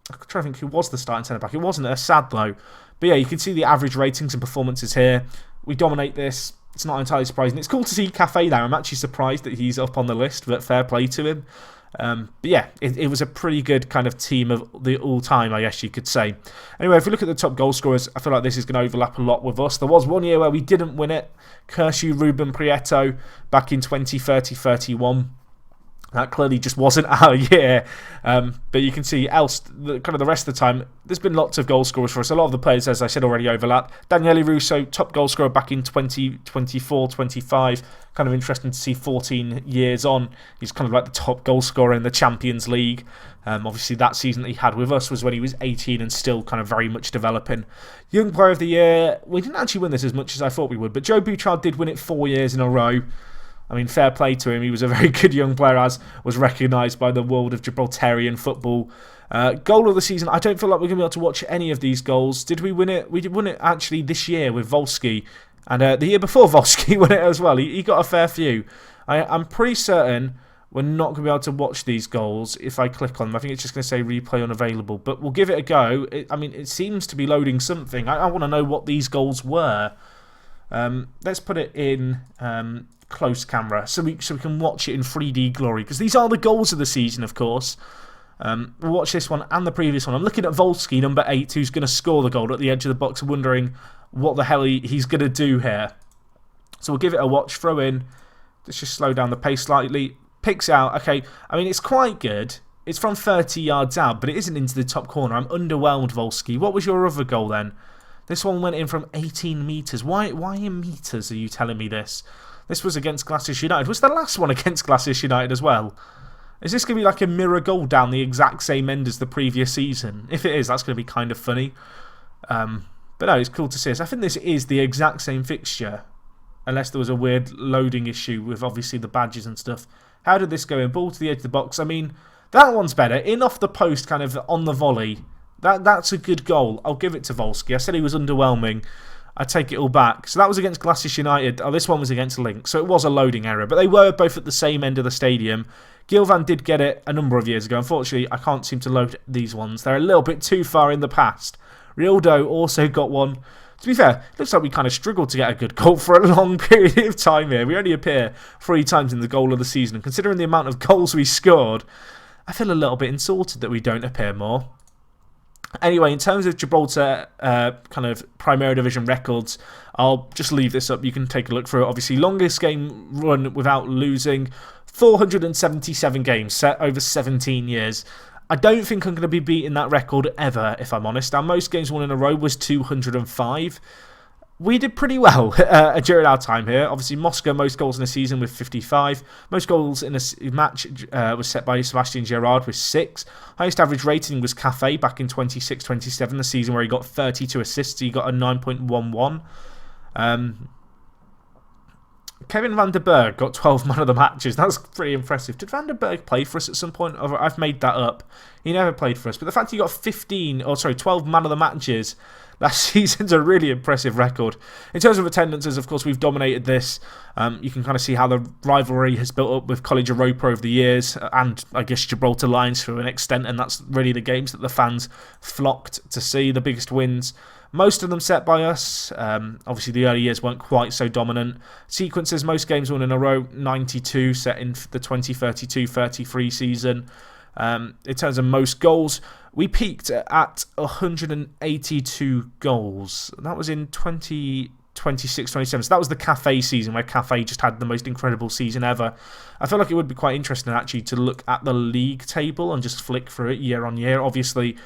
trying to think who was the starting centre back. It wasn't Assad though. But yeah, you can see the average ratings and performances here. We dominate this. It's not entirely surprising. It's cool to see Cafe there. I'm actually surprised that he's up on the list, but fair play to him. But yeah, it was a pretty good kind of team of the all-time, I guess you could say. Anyway, if we look at the top goal scorers, I feel like this is going to overlap a lot with us. There was one year where we didn't win it. Kershaw, Ruben Prieto back in 2030-31. That clearly just wasn't our year. But you can see else, kind of the rest of the time, there's been lots of goal scorers for us. A lot of the players, as I said, already overlap. Daniele Rousseau, top goal scorer back in 2024-25. Kind of interesting to see 14 years on. He's kind of like the top goal scorer in the Champions League. Obviously, that season that he had with us was when he was 18 and still kind of very much developing. Young Player of the Year, we didn't actually win this as much as I thought we would, but Joe Bouchard did win it 4 years in a row. I mean, fair play to him. He was a very good young player, as was recognised by the world of Gibraltarian football. Goal of the season, I don't feel like we're going to be able to watch any of these goals. Did we win it? We did win it actually this year with Volsky. And the year before, Volsky won it as well. He got a fair few. I'm pretty certain we're not going to be able to watch these goals if I click on them. I think it's just going to say replay unavailable. But we'll give it a go. It seems to be loading something. I want to know what these goals were. Let's put it in close camera so we can watch it in 3D glory, because these are the goals of the season, of course. We'll watch this one and the previous one. I'm looking at Volsky, number 8, who's going to score the goal at the edge of the box, wondering what the hell he's going to do here. So we'll give it a watch, throw in. Let's just slow down the pace slightly. Picks out. Okay, I mean, it's quite good. It's from 30 yards out, but it isn't into the top corner. I'm underwhelmed, Volsky. What was your other goal then? This one went in from 18 metres. Why in metres are you telling me this? This was against Glasgow United. Was the last one against Glasgow United as well? Is this going to be like a mirror goal down the exact same end as the previous season? If it is, that's going to be kind of funny. But no, it's cool to see us. I think this is the exact same fixture. unless there was a weird loading issue with obviously the badges and stuff. How did this go in? Ball to the edge of the box. I mean, that one's better. In off the post, kind of on the volley. That's a good goal. I'll give it to Volsky. I said he was underwhelming. I take it all back. So that was against Glasgow United. Oh, this one was against Link. So it was a loading error. But they were both at the same end of the stadium. Gil Vance did get it a number of years ago. Unfortunately, I can't seem to load these ones. They're a little bit too far in the past. Rildo also got one. To be fair, it looks like we kind of struggled to get a good goal for a long period of time here. We only appear 3 times in the goal of the season. And considering the amount of goals we scored, I feel a little bit insulted that we don't appear more. Anyway, in terms of Gibraltar kind of Primera Division records, I'll just leave this up. You can take a look through it. Obviously, longest game run without losing, 477 games set over 17 years. I don't think I'm going to be beating that record ever, if I'm honest. Our most games won in a row was 205. We did pretty well during our time here. Obviously, Moscow, most goals in a season with 55. Most goals in a match was set by Sebastian Gerrard with 6. Highest average rating was Cafe back in 26-27, the season where he got 32 assists. He got a 9.11. Kevin van der Berg got 12 man of the matches. That's pretty impressive. Did van der Berg play for us at some point? I've made that up. He never played for us. But the fact he got 12 man of the matches last season's a really impressive record. In terms of attendances, of course, we've dominated this. You can kind of see how the rivalry has built up with College Europa over the years, and I guess Gibraltar Lions to an extent, and that's really the games that the fans flocked to see, the biggest wins. Most of them set by us. Obviously, the early years weren't quite so dominant. Sequences, most games won in a row, 92, set in the 2032-33 season. In terms of most goals, we peaked at 182 goals. That was in 2026-27. So that was the Cafe season, where Cafe just had the most incredible season ever. I feel like it would be quite interesting, actually, to look at the league table and just flick through it year on year. Obviously,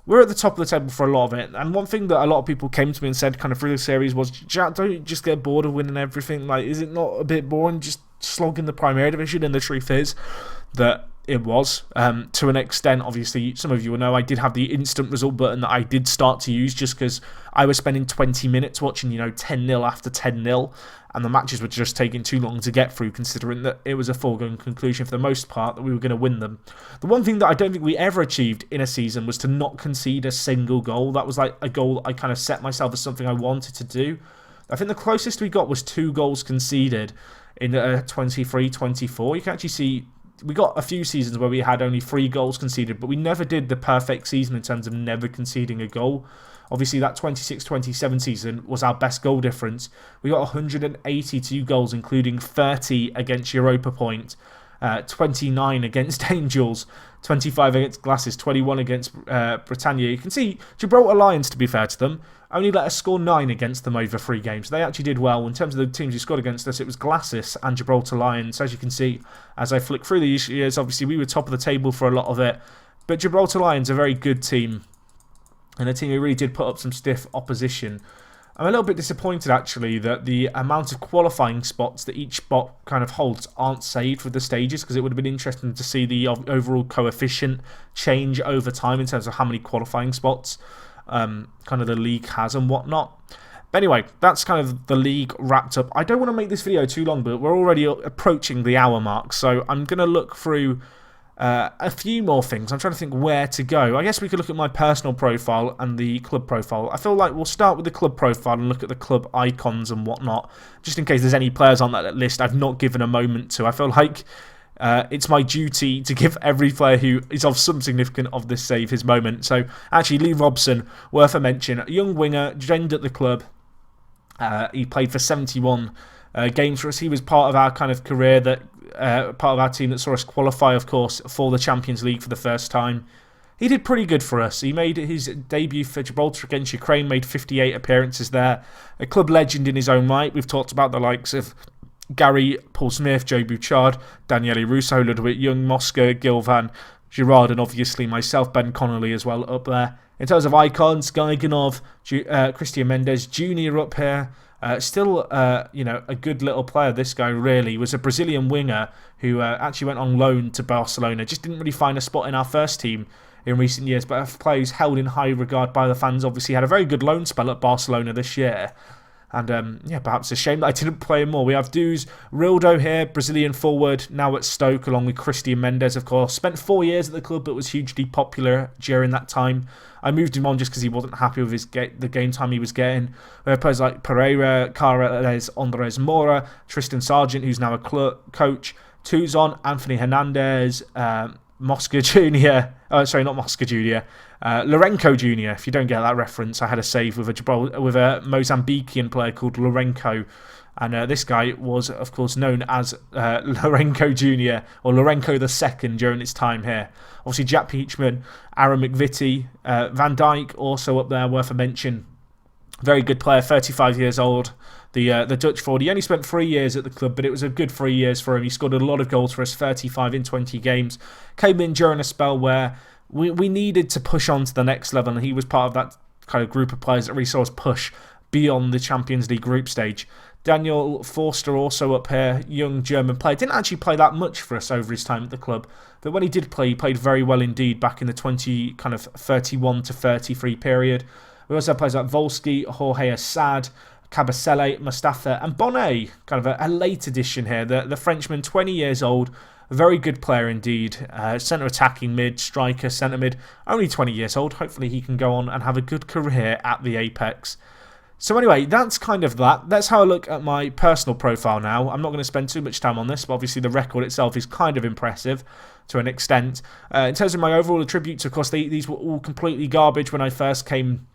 we're at the top of the table for a lot of it. And one thing that a lot of people came to me and said kind of through the series was, Jack, don't you just get bored of winning everything? Like, is it not a bit boring just slogging the Primera Division? And the truth is that it was. To an extent, obviously, some of you will know I did have the instant result button that I did start to use just because I was spending 20 minutes watching, 10-0 after 10-0. And the matches were just taking too long to get through, considering that it was a foregone conclusion for the most part that we were going to win them. The one thing that I don't think we ever achieved in a season was to not concede a single goal. That was like a goal I kind of set myself as something I wanted to do. I think the closest we got was 2 goals conceded in 23-24. You can actually see we got a few seasons where we had only 3 goals conceded, but we never did the perfect season in terms of never conceding a goal. Obviously, that 26-27 season was our best goal difference. We got 182 goals, including 30 against Europa Point, 29 against Angels, 25 against Glasses, 21 against Britannia. You can see Gibraltar Lions, to be fair to them, only let us score 9 against them over 3 games. They actually did well. In terms of the teams who scored against us, it was Glasses and Gibraltar Lions. As you can see, as I flick through these years, obviously we were top of the table for a lot of it. But Gibraltar Lions are a very good team, and a team who really did put up some stiff opposition. I'm a little bit disappointed, actually, that the amount of qualifying spots that each spot kind of holds aren't saved with the stages, because it would have been interesting to see the overall coefficient change over time in terms of how many qualifying spots kind of the league has and whatnot. But anyway, that's kind of the league wrapped up. I don't want to make this video too long, but we're already approaching the hour mark, so I'm going to look through a few more things. I'm trying to think where to go. I guess we could look at my personal profile and the club profile. I feel like we'll start with the club profile and look at the club icons and whatnot, just in case there's any players on that list I've not given a moment to. I feel like it's my duty to give every player who is of some significance of this save his moment. So actually, Lee Robson, worth a mention, a young winger, joined at the club. He played for 71 games for us. He was part of our kind of career that part of our team that saw us qualify, of course, for the Champions League for the first time. He did pretty good for us. He made his debut for Gibraltar against Ukraine, made 58 appearances there. A club legend in his own right. We've talked about the likes of Gary, Paul Smith, Joe Bouchard, Daniel E Rousseau, Ludwig Young, Moscow, Gil Vance, Girard, and obviously myself, Ben Connolly, as well up there. In terms of icons, Gaiganov, Christian Mendes Jr. up here. Still, a good little player, this guy really. He was a Brazilian winger who actually went on loan to Barcelona. Just didn't really find a spot in our first team in recent years, but a player who's held in high regard by the fans. Obviously had a very good loan spell at Barcelona this year. And yeah, perhaps a shame that I didn't play him more. We have Dues Rildo here, Brazilian forward, now at Stoke, along with Christian Mendes, of course. Spent 4 years at the club, but was hugely popular during that time. I moved him on just because he wasn't happy with the game time he was getting. We have players like Pereira, Carles Andres Mora, Tristan Sargent, who's now a coach, Tuzon, Anthony Hernandez, Mosca Jr. Sorry, not Mosca Jr. Lourenco Jr. If you don't get that reference, I had a save with a Mozambican player called Lourenco. And this guy was, of course, known as Lourenco Jr. or Lourenco II during his time here. Obviously, Jack Peachman, Aaron McVitie, Van Dijk also up there, worth a mention. Very good player, 35 years old. The Dutch forward. He only spent 3 years at the club, but it was a good 3 years for him. He scored a lot of goals for us, 35 in 20 games. Came in during a spell where we needed to push on to the next level, and he was part of that kind of group of players that really saw us push beyond the Champions League group stage. Daniel Forster also up here, young German player. Didn't actually play that much for us over his time at the club, but when he did play, he played very well indeed back in the 31 to 33 period. We also have players like Volsky, Jorge Assad, Cabasele, Mustafa, and Bonnet. Kind of a late addition here. The Frenchman, 20 years old, a very good player indeed. Centre attacking mid, striker, centre mid. Only 20 years old. Hopefully he can go on and have a good career at the Apex. So anyway, that's kind of that. Let's have a look at my personal profile now. I'm not going to spend too much time on this, but obviously the record itself is kind of impressive to an extent. In terms of my overall attributes, of course, these were all completely garbage when I first came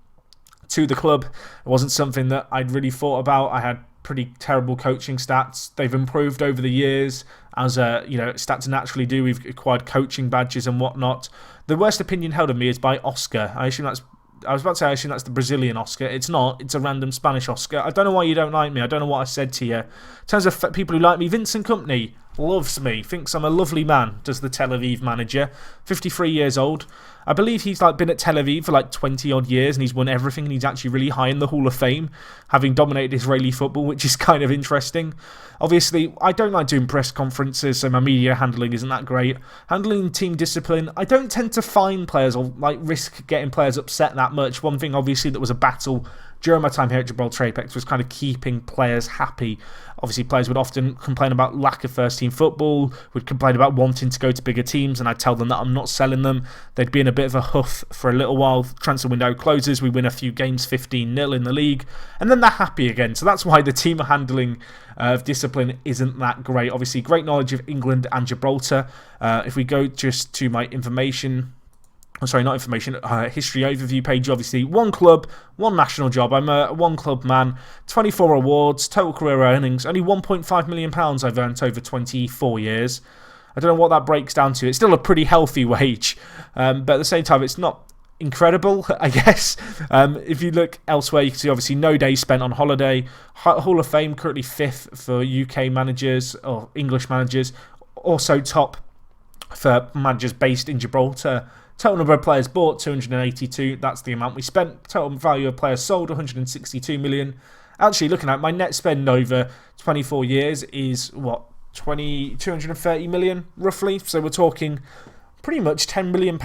to the club. It wasn't something that I'd really thought about. I had pretty terrible coaching stats. They've improved over the years, as stats naturally do. We've acquired coaching badges and whatnot. The worst opinion held of me is by Oscar. I was about to say, I assume that's the Brazilian Oscar. It's not. It's a random Spanish Oscar. I don't know why you don't like me. I don't know what I said to you. In terms of people who like me, Vincent Kompany loves me, thinks I'm a lovely man, does the Tel Aviv manager. 53 years old. I believe he's been at Tel Aviv for 20 odd years and he's won everything, and he's actually really high in the Hall of Fame, having dominated Israeli football, which is kind of interesting. Obviously, I don't like doing press conferences, so my media handling isn't that great. Handling team discipline, I don't tend to fine players or risk getting players upset that much. One thing, obviously, that was a battle during my time here at Gibraltar Apex was kind of keeping players happy. Obviously, players would often complain about lack of first-team football, would complain about wanting to go to bigger teams, and I'd tell them that I'm not selling them. They'd be in a bit of a huff for a little while. Transfer window closes, we win a few games 15-0 in the league, and then they're happy again. So that's why the team handling of discipline isn't that great. Obviously, great knowledge of England and Gibraltar. If we go just to my information... history overview page, obviously. One club, one national job. I'm a one-club man. 24 awards, total career earnings. Only £1.5 million I've earned over 24 years. I don't know what that breaks down to. It's still a pretty healthy wage. But at the same time, it's not incredible, I guess. If you look elsewhere, you can see, obviously, no days spent on holiday. Hall of Fame, currently 5th for UK managers or English managers. Also top for managers based in Gibraltar. Total number of players bought, 282. That's the amount we spent. Total value of players sold, 162 million. Actually, looking at my net spend over 24 years is, 230 million, roughly. So we're talking pretty much £10 million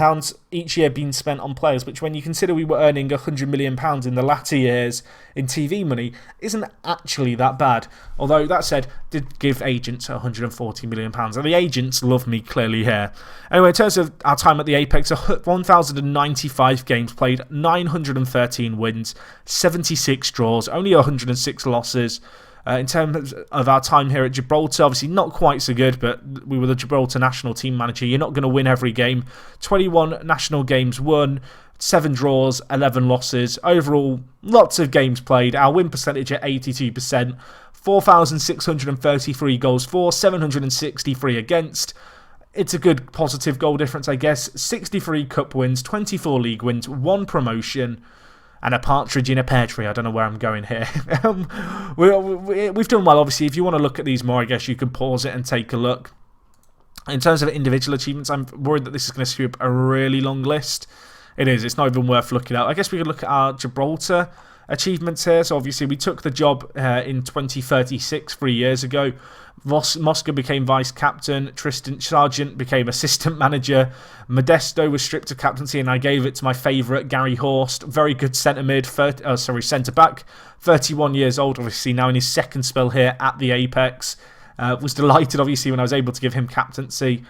each year being spent on players, which when you consider we were earning £100 million in the latter years in TV money, isn't actually that bad. Although, that said, did give agents £140 million. And the agents love me clearly here. Anyway, in terms of our time at the Apex, 1,095 games played, 913 wins, 76 draws, only 106 losses. In terms of our time here at Gibraltar, obviously not quite so good, but we were the Gibraltar national team manager. You're not going to win every game. 21 national games won, 7 draws, 11 losses. Overall, lots of games played. Our win percentage at 82%. 4,633 goals for, 763 against. It's a good positive goal difference, I guess. 63 cup wins, 24 league wins, 1 promotion. And a partridge in a pear tree. I don't know where I'm going here. We've done well, obviously. If you want to look at these more, I guess you can pause it and take a look. In terms of individual achievements, I'm worried that this is going to scoop a really long list. It is. It's not even worth looking at. I guess we could look at our Gibraltar achievements here. So obviously we took the job in 2036, 3 years ago. Mosca became vice captain, Tristan Sargent became assistant manager, Modesto was stripped of captaincy, and I gave it to my favourite, Gary Horst, very good centre back, 31 years old, obviously now in his second spell here at the Apex. Was delighted obviously when I was able to give him captaincy.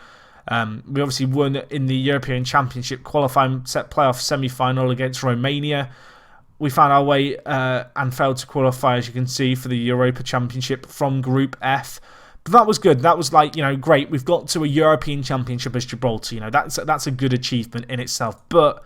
We obviously won in the European Championship qualifying set playoff semi-final against Romania. We found our way and failed to qualify, as you can see, for the Europa Championship from Group F. But that was good. That was great. We've got to a European Championship as Gibraltar. That's a good achievement in itself. But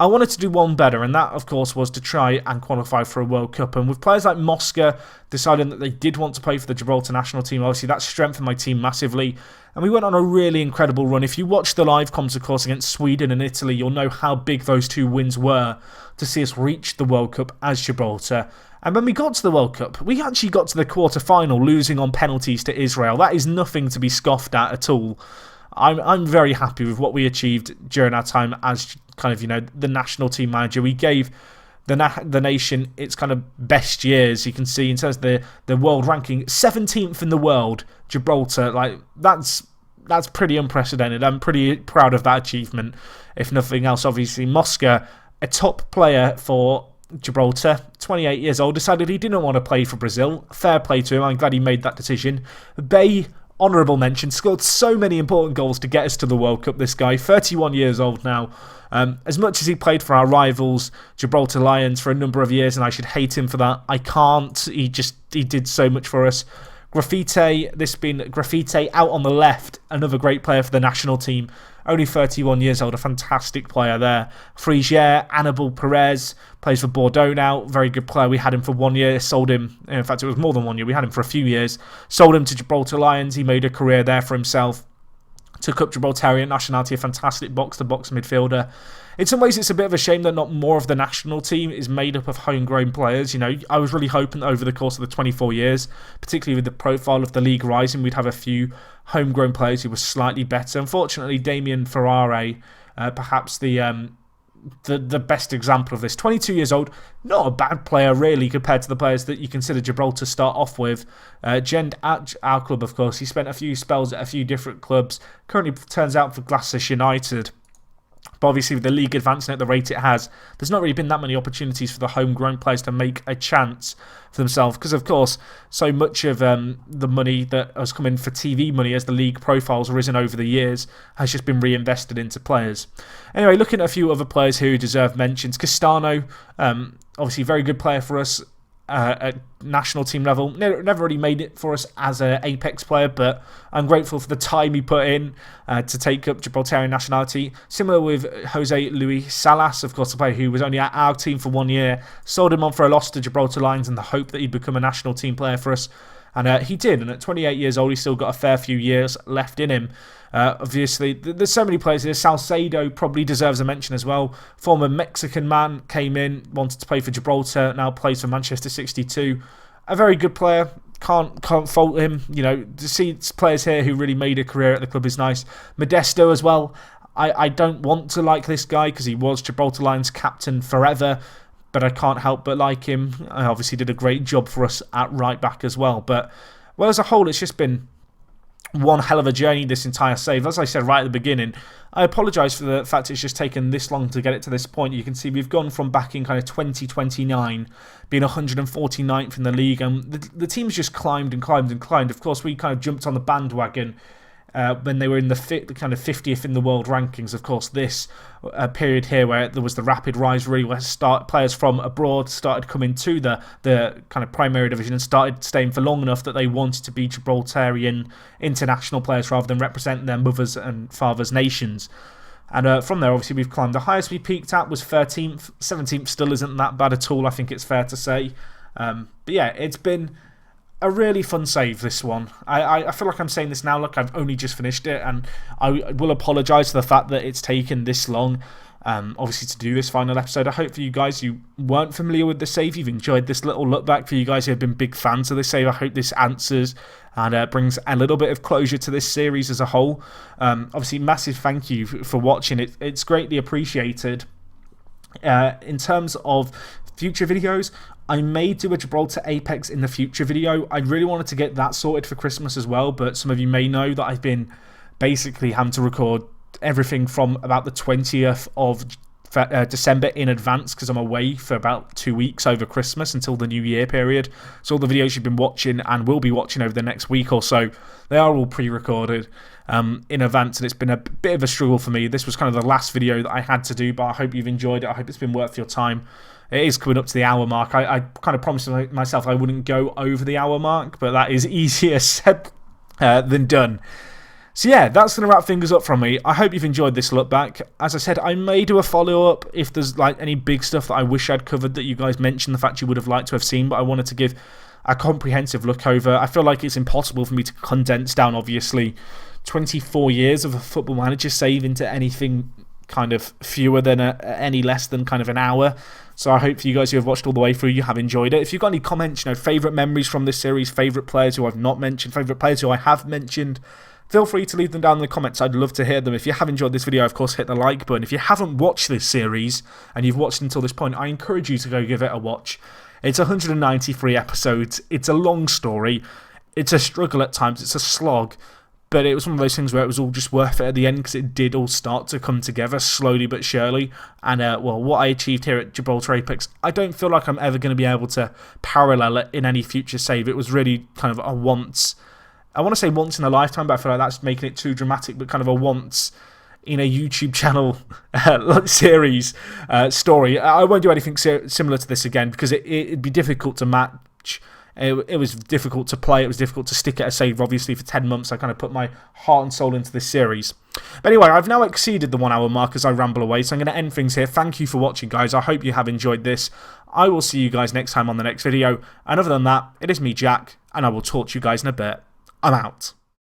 I wanted to do one better, and that, of course, was to try and qualify for a World Cup. And with players like Mosca deciding that they did want to play for the Gibraltar national team, obviously that strengthened my team massively. And we went on a really incredible run. If you watch the live comms, of course, against Sweden and Italy, you'll know how big those two wins were to see us reach the World Cup as Gibraltar. And when we got to the World Cup, we actually got to the quarter-final, losing on penalties to Israel. That is nothing to be scoffed at all. I'm very happy with what we achieved during our time as the national team manager. We gave the nation its kind of best years. You can see in terms of the world ranking, 17th in the world, Gibraltar. That's pretty unprecedented. I'm pretty proud of that achievement, if nothing else. Obviously, Mosca, a top player for Gibraltar, 28 years old, decided he didn't want to play for Brazil. Fair play to him. I'm glad he made that decision. Bay, honourable mention, scored so many important goals to get us to the World Cup, this guy, 31 years old now. As much as he played for our rivals, Gibraltar Lions, for a number of years, and I should hate him for that, I can't. He did so much for us. Graffite out on the left, another great player for the national team. Only 31 years old, a fantastic player there. Frigier, Anibal Perez, plays for Bordeaux now. Very good player. We had him for 1 year, sold him. In fact, it was more than 1 year. We had him for a few years. Sold him to Gibraltar Lions. He made a career there for himself. Took up Gibraltarian nationality, a fantastic box-to-box midfielder. In some ways, it's a bit of a shame that not more of the national team is made up of homegrown players. I was really hoping that over the course of the 24 years, particularly with the profile of the league rising, we'd have a few homegrown players who were slightly better. Unfortunately, Damien Ferrare, perhaps the best example of this. 22 years old, not a bad player really compared to the players that you consider Gibraltar start off with. Gent at our club, of course. He spent a few spells at a few different clubs. Currently turns out for Glasgow United. But obviously with the league advancing at the rate it has, there's not really been that many opportunities for the homegrown players to make a chance for themselves. Because, of course, so much of the money that has come in for TV money as the league profiles risen over the years has just been reinvested into players. Anyway, looking at a few other players who deserve mentions. Castano, obviously very good player for us at national team level. Never really made it for us as an Apex player, but I'm grateful for the time he put in to take up Gibraltarian nationality. Similar with Jose Luis Salas, of course, a player who was only at our team for 1 year. Sold him on for a loss to Gibraltar Lions in the hope that he'd become a national team player for us. And he did, and at 28 years old, he's still got a fair few years left in him. Obviously, there's so many players here. Salcedo probably deserves a mention as well. Former Mexican man, came in, wanted to play for Gibraltar, now plays for Manchester 62. A very good player. Can't fault him. To see players here who really made a career at the club is nice. Modesto as well. I don't want to like this guy because he was Gibraltar Lions captain forever, but I can't help but like him. I obviously did a great job for us at right back as well. But, well, as a whole, it's just been one hell of a journey, this entire save. As I said right at the beginning, I apologise for the fact it's just taken this long to get it to this point. You can see we've gone from back in kind of 2029, being 149th in the league, and the team's just climbed and climbed and climbed. Of course, we kind of jumped on the bandwagon when they were in the kind of 50th in the world rankings. Of course, this period here where there was the rapid rise, really, where players from abroad started coming to the kind of primary division and started staying for long enough that they wanted to be Gibraltarian international players rather than represent their mothers and fathers' nations. And from there, obviously, we've climbed. The highest we peaked at was 13th. 17th still isn't that bad at all, I think it's fair to say. But yeah, it's been a really fun save, this one. I feel like I'm saying this now, like I've only just finished it, and I will apologise for the fact that it's taken this long, obviously, to do this final episode. I hope for you guys who weren't familiar with the save, you've enjoyed this little look back. For you guys who have been big fans of this save, I hope this answers and brings a little bit of closure to this series as a whole. Obviously, massive thank you for watching. It's greatly appreciated. In terms of future videos. I may do a Gibraltar Apex in the future video. I really wanted to get that sorted for Christmas as well, but some of you may know that I've been basically having to record everything from about the 20th of December in advance because I'm away for about 2 weeks over Christmas until the New Year period. So all the videos you've been watching and will be watching over the next week or so, they are all pre-recorded in advance, and it's been a bit of a struggle for me. This was kind of the last video that I had to do, but I hope you've enjoyed it. I hope it's been worth your time. It is coming up to the hour mark. I kind of promised myself I wouldn't go over the hour mark, but that is easier said than done. So yeah, that's going to wrap things up from me. I hope you've enjoyed this look back. As I said, I may do a follow-up if there's like any big stuff that I wish I'd covered that you guys mentioned the fact you would have liked to have seen, but I wanted to give a comprehensive look over. I feel like it's impossible for me to condense down, obviously, 24 years of a Football Manager save into anything kind of fewer than any less than kind of an hour. So I hope for you guys who have watched all the way through, you have enjoyed it. If you've got any comments, favourite memories from this series, favourite players who I've not mentioned, favourite players who I have mentioned, feel free to leave them down in the comments. I'd love to hear them. If you have enjoyed this video, of course, hit the like button. If you haven't watched this series and you've watched until this point, I encourage you to go give it a watch. It's 193 episodes. It's a long story. It's a struggle at times. It's a slog. But it was one of those things where it was all just worth it at the end because it did all start to come together slowly but surely. And, well, what I achieved here at Gibraltar Apex, I don't feel like I'm ever going to be able to parallel it in any future save. It was really kind of a once... I want to say once in a lifetime, but I feel like that's making it too dramatic, but kind of a once in a YouTube channel series story. I won't do anything similar to this again because it'd be difficult to match. It was difficult to play. It was difficult to stick at a save, obviously, for 10 months. I kind of put my heart and soul into this series. But anyway, I've now exceeded the 1 hour mark as I ramble away, so I'm going to end things here. Thank you for watching, guys. I hope you have enjoyed this. I will see you guys next time on the next video. And other than that, it is me, Jack, and I will talk to you guys in a bit. I'm out.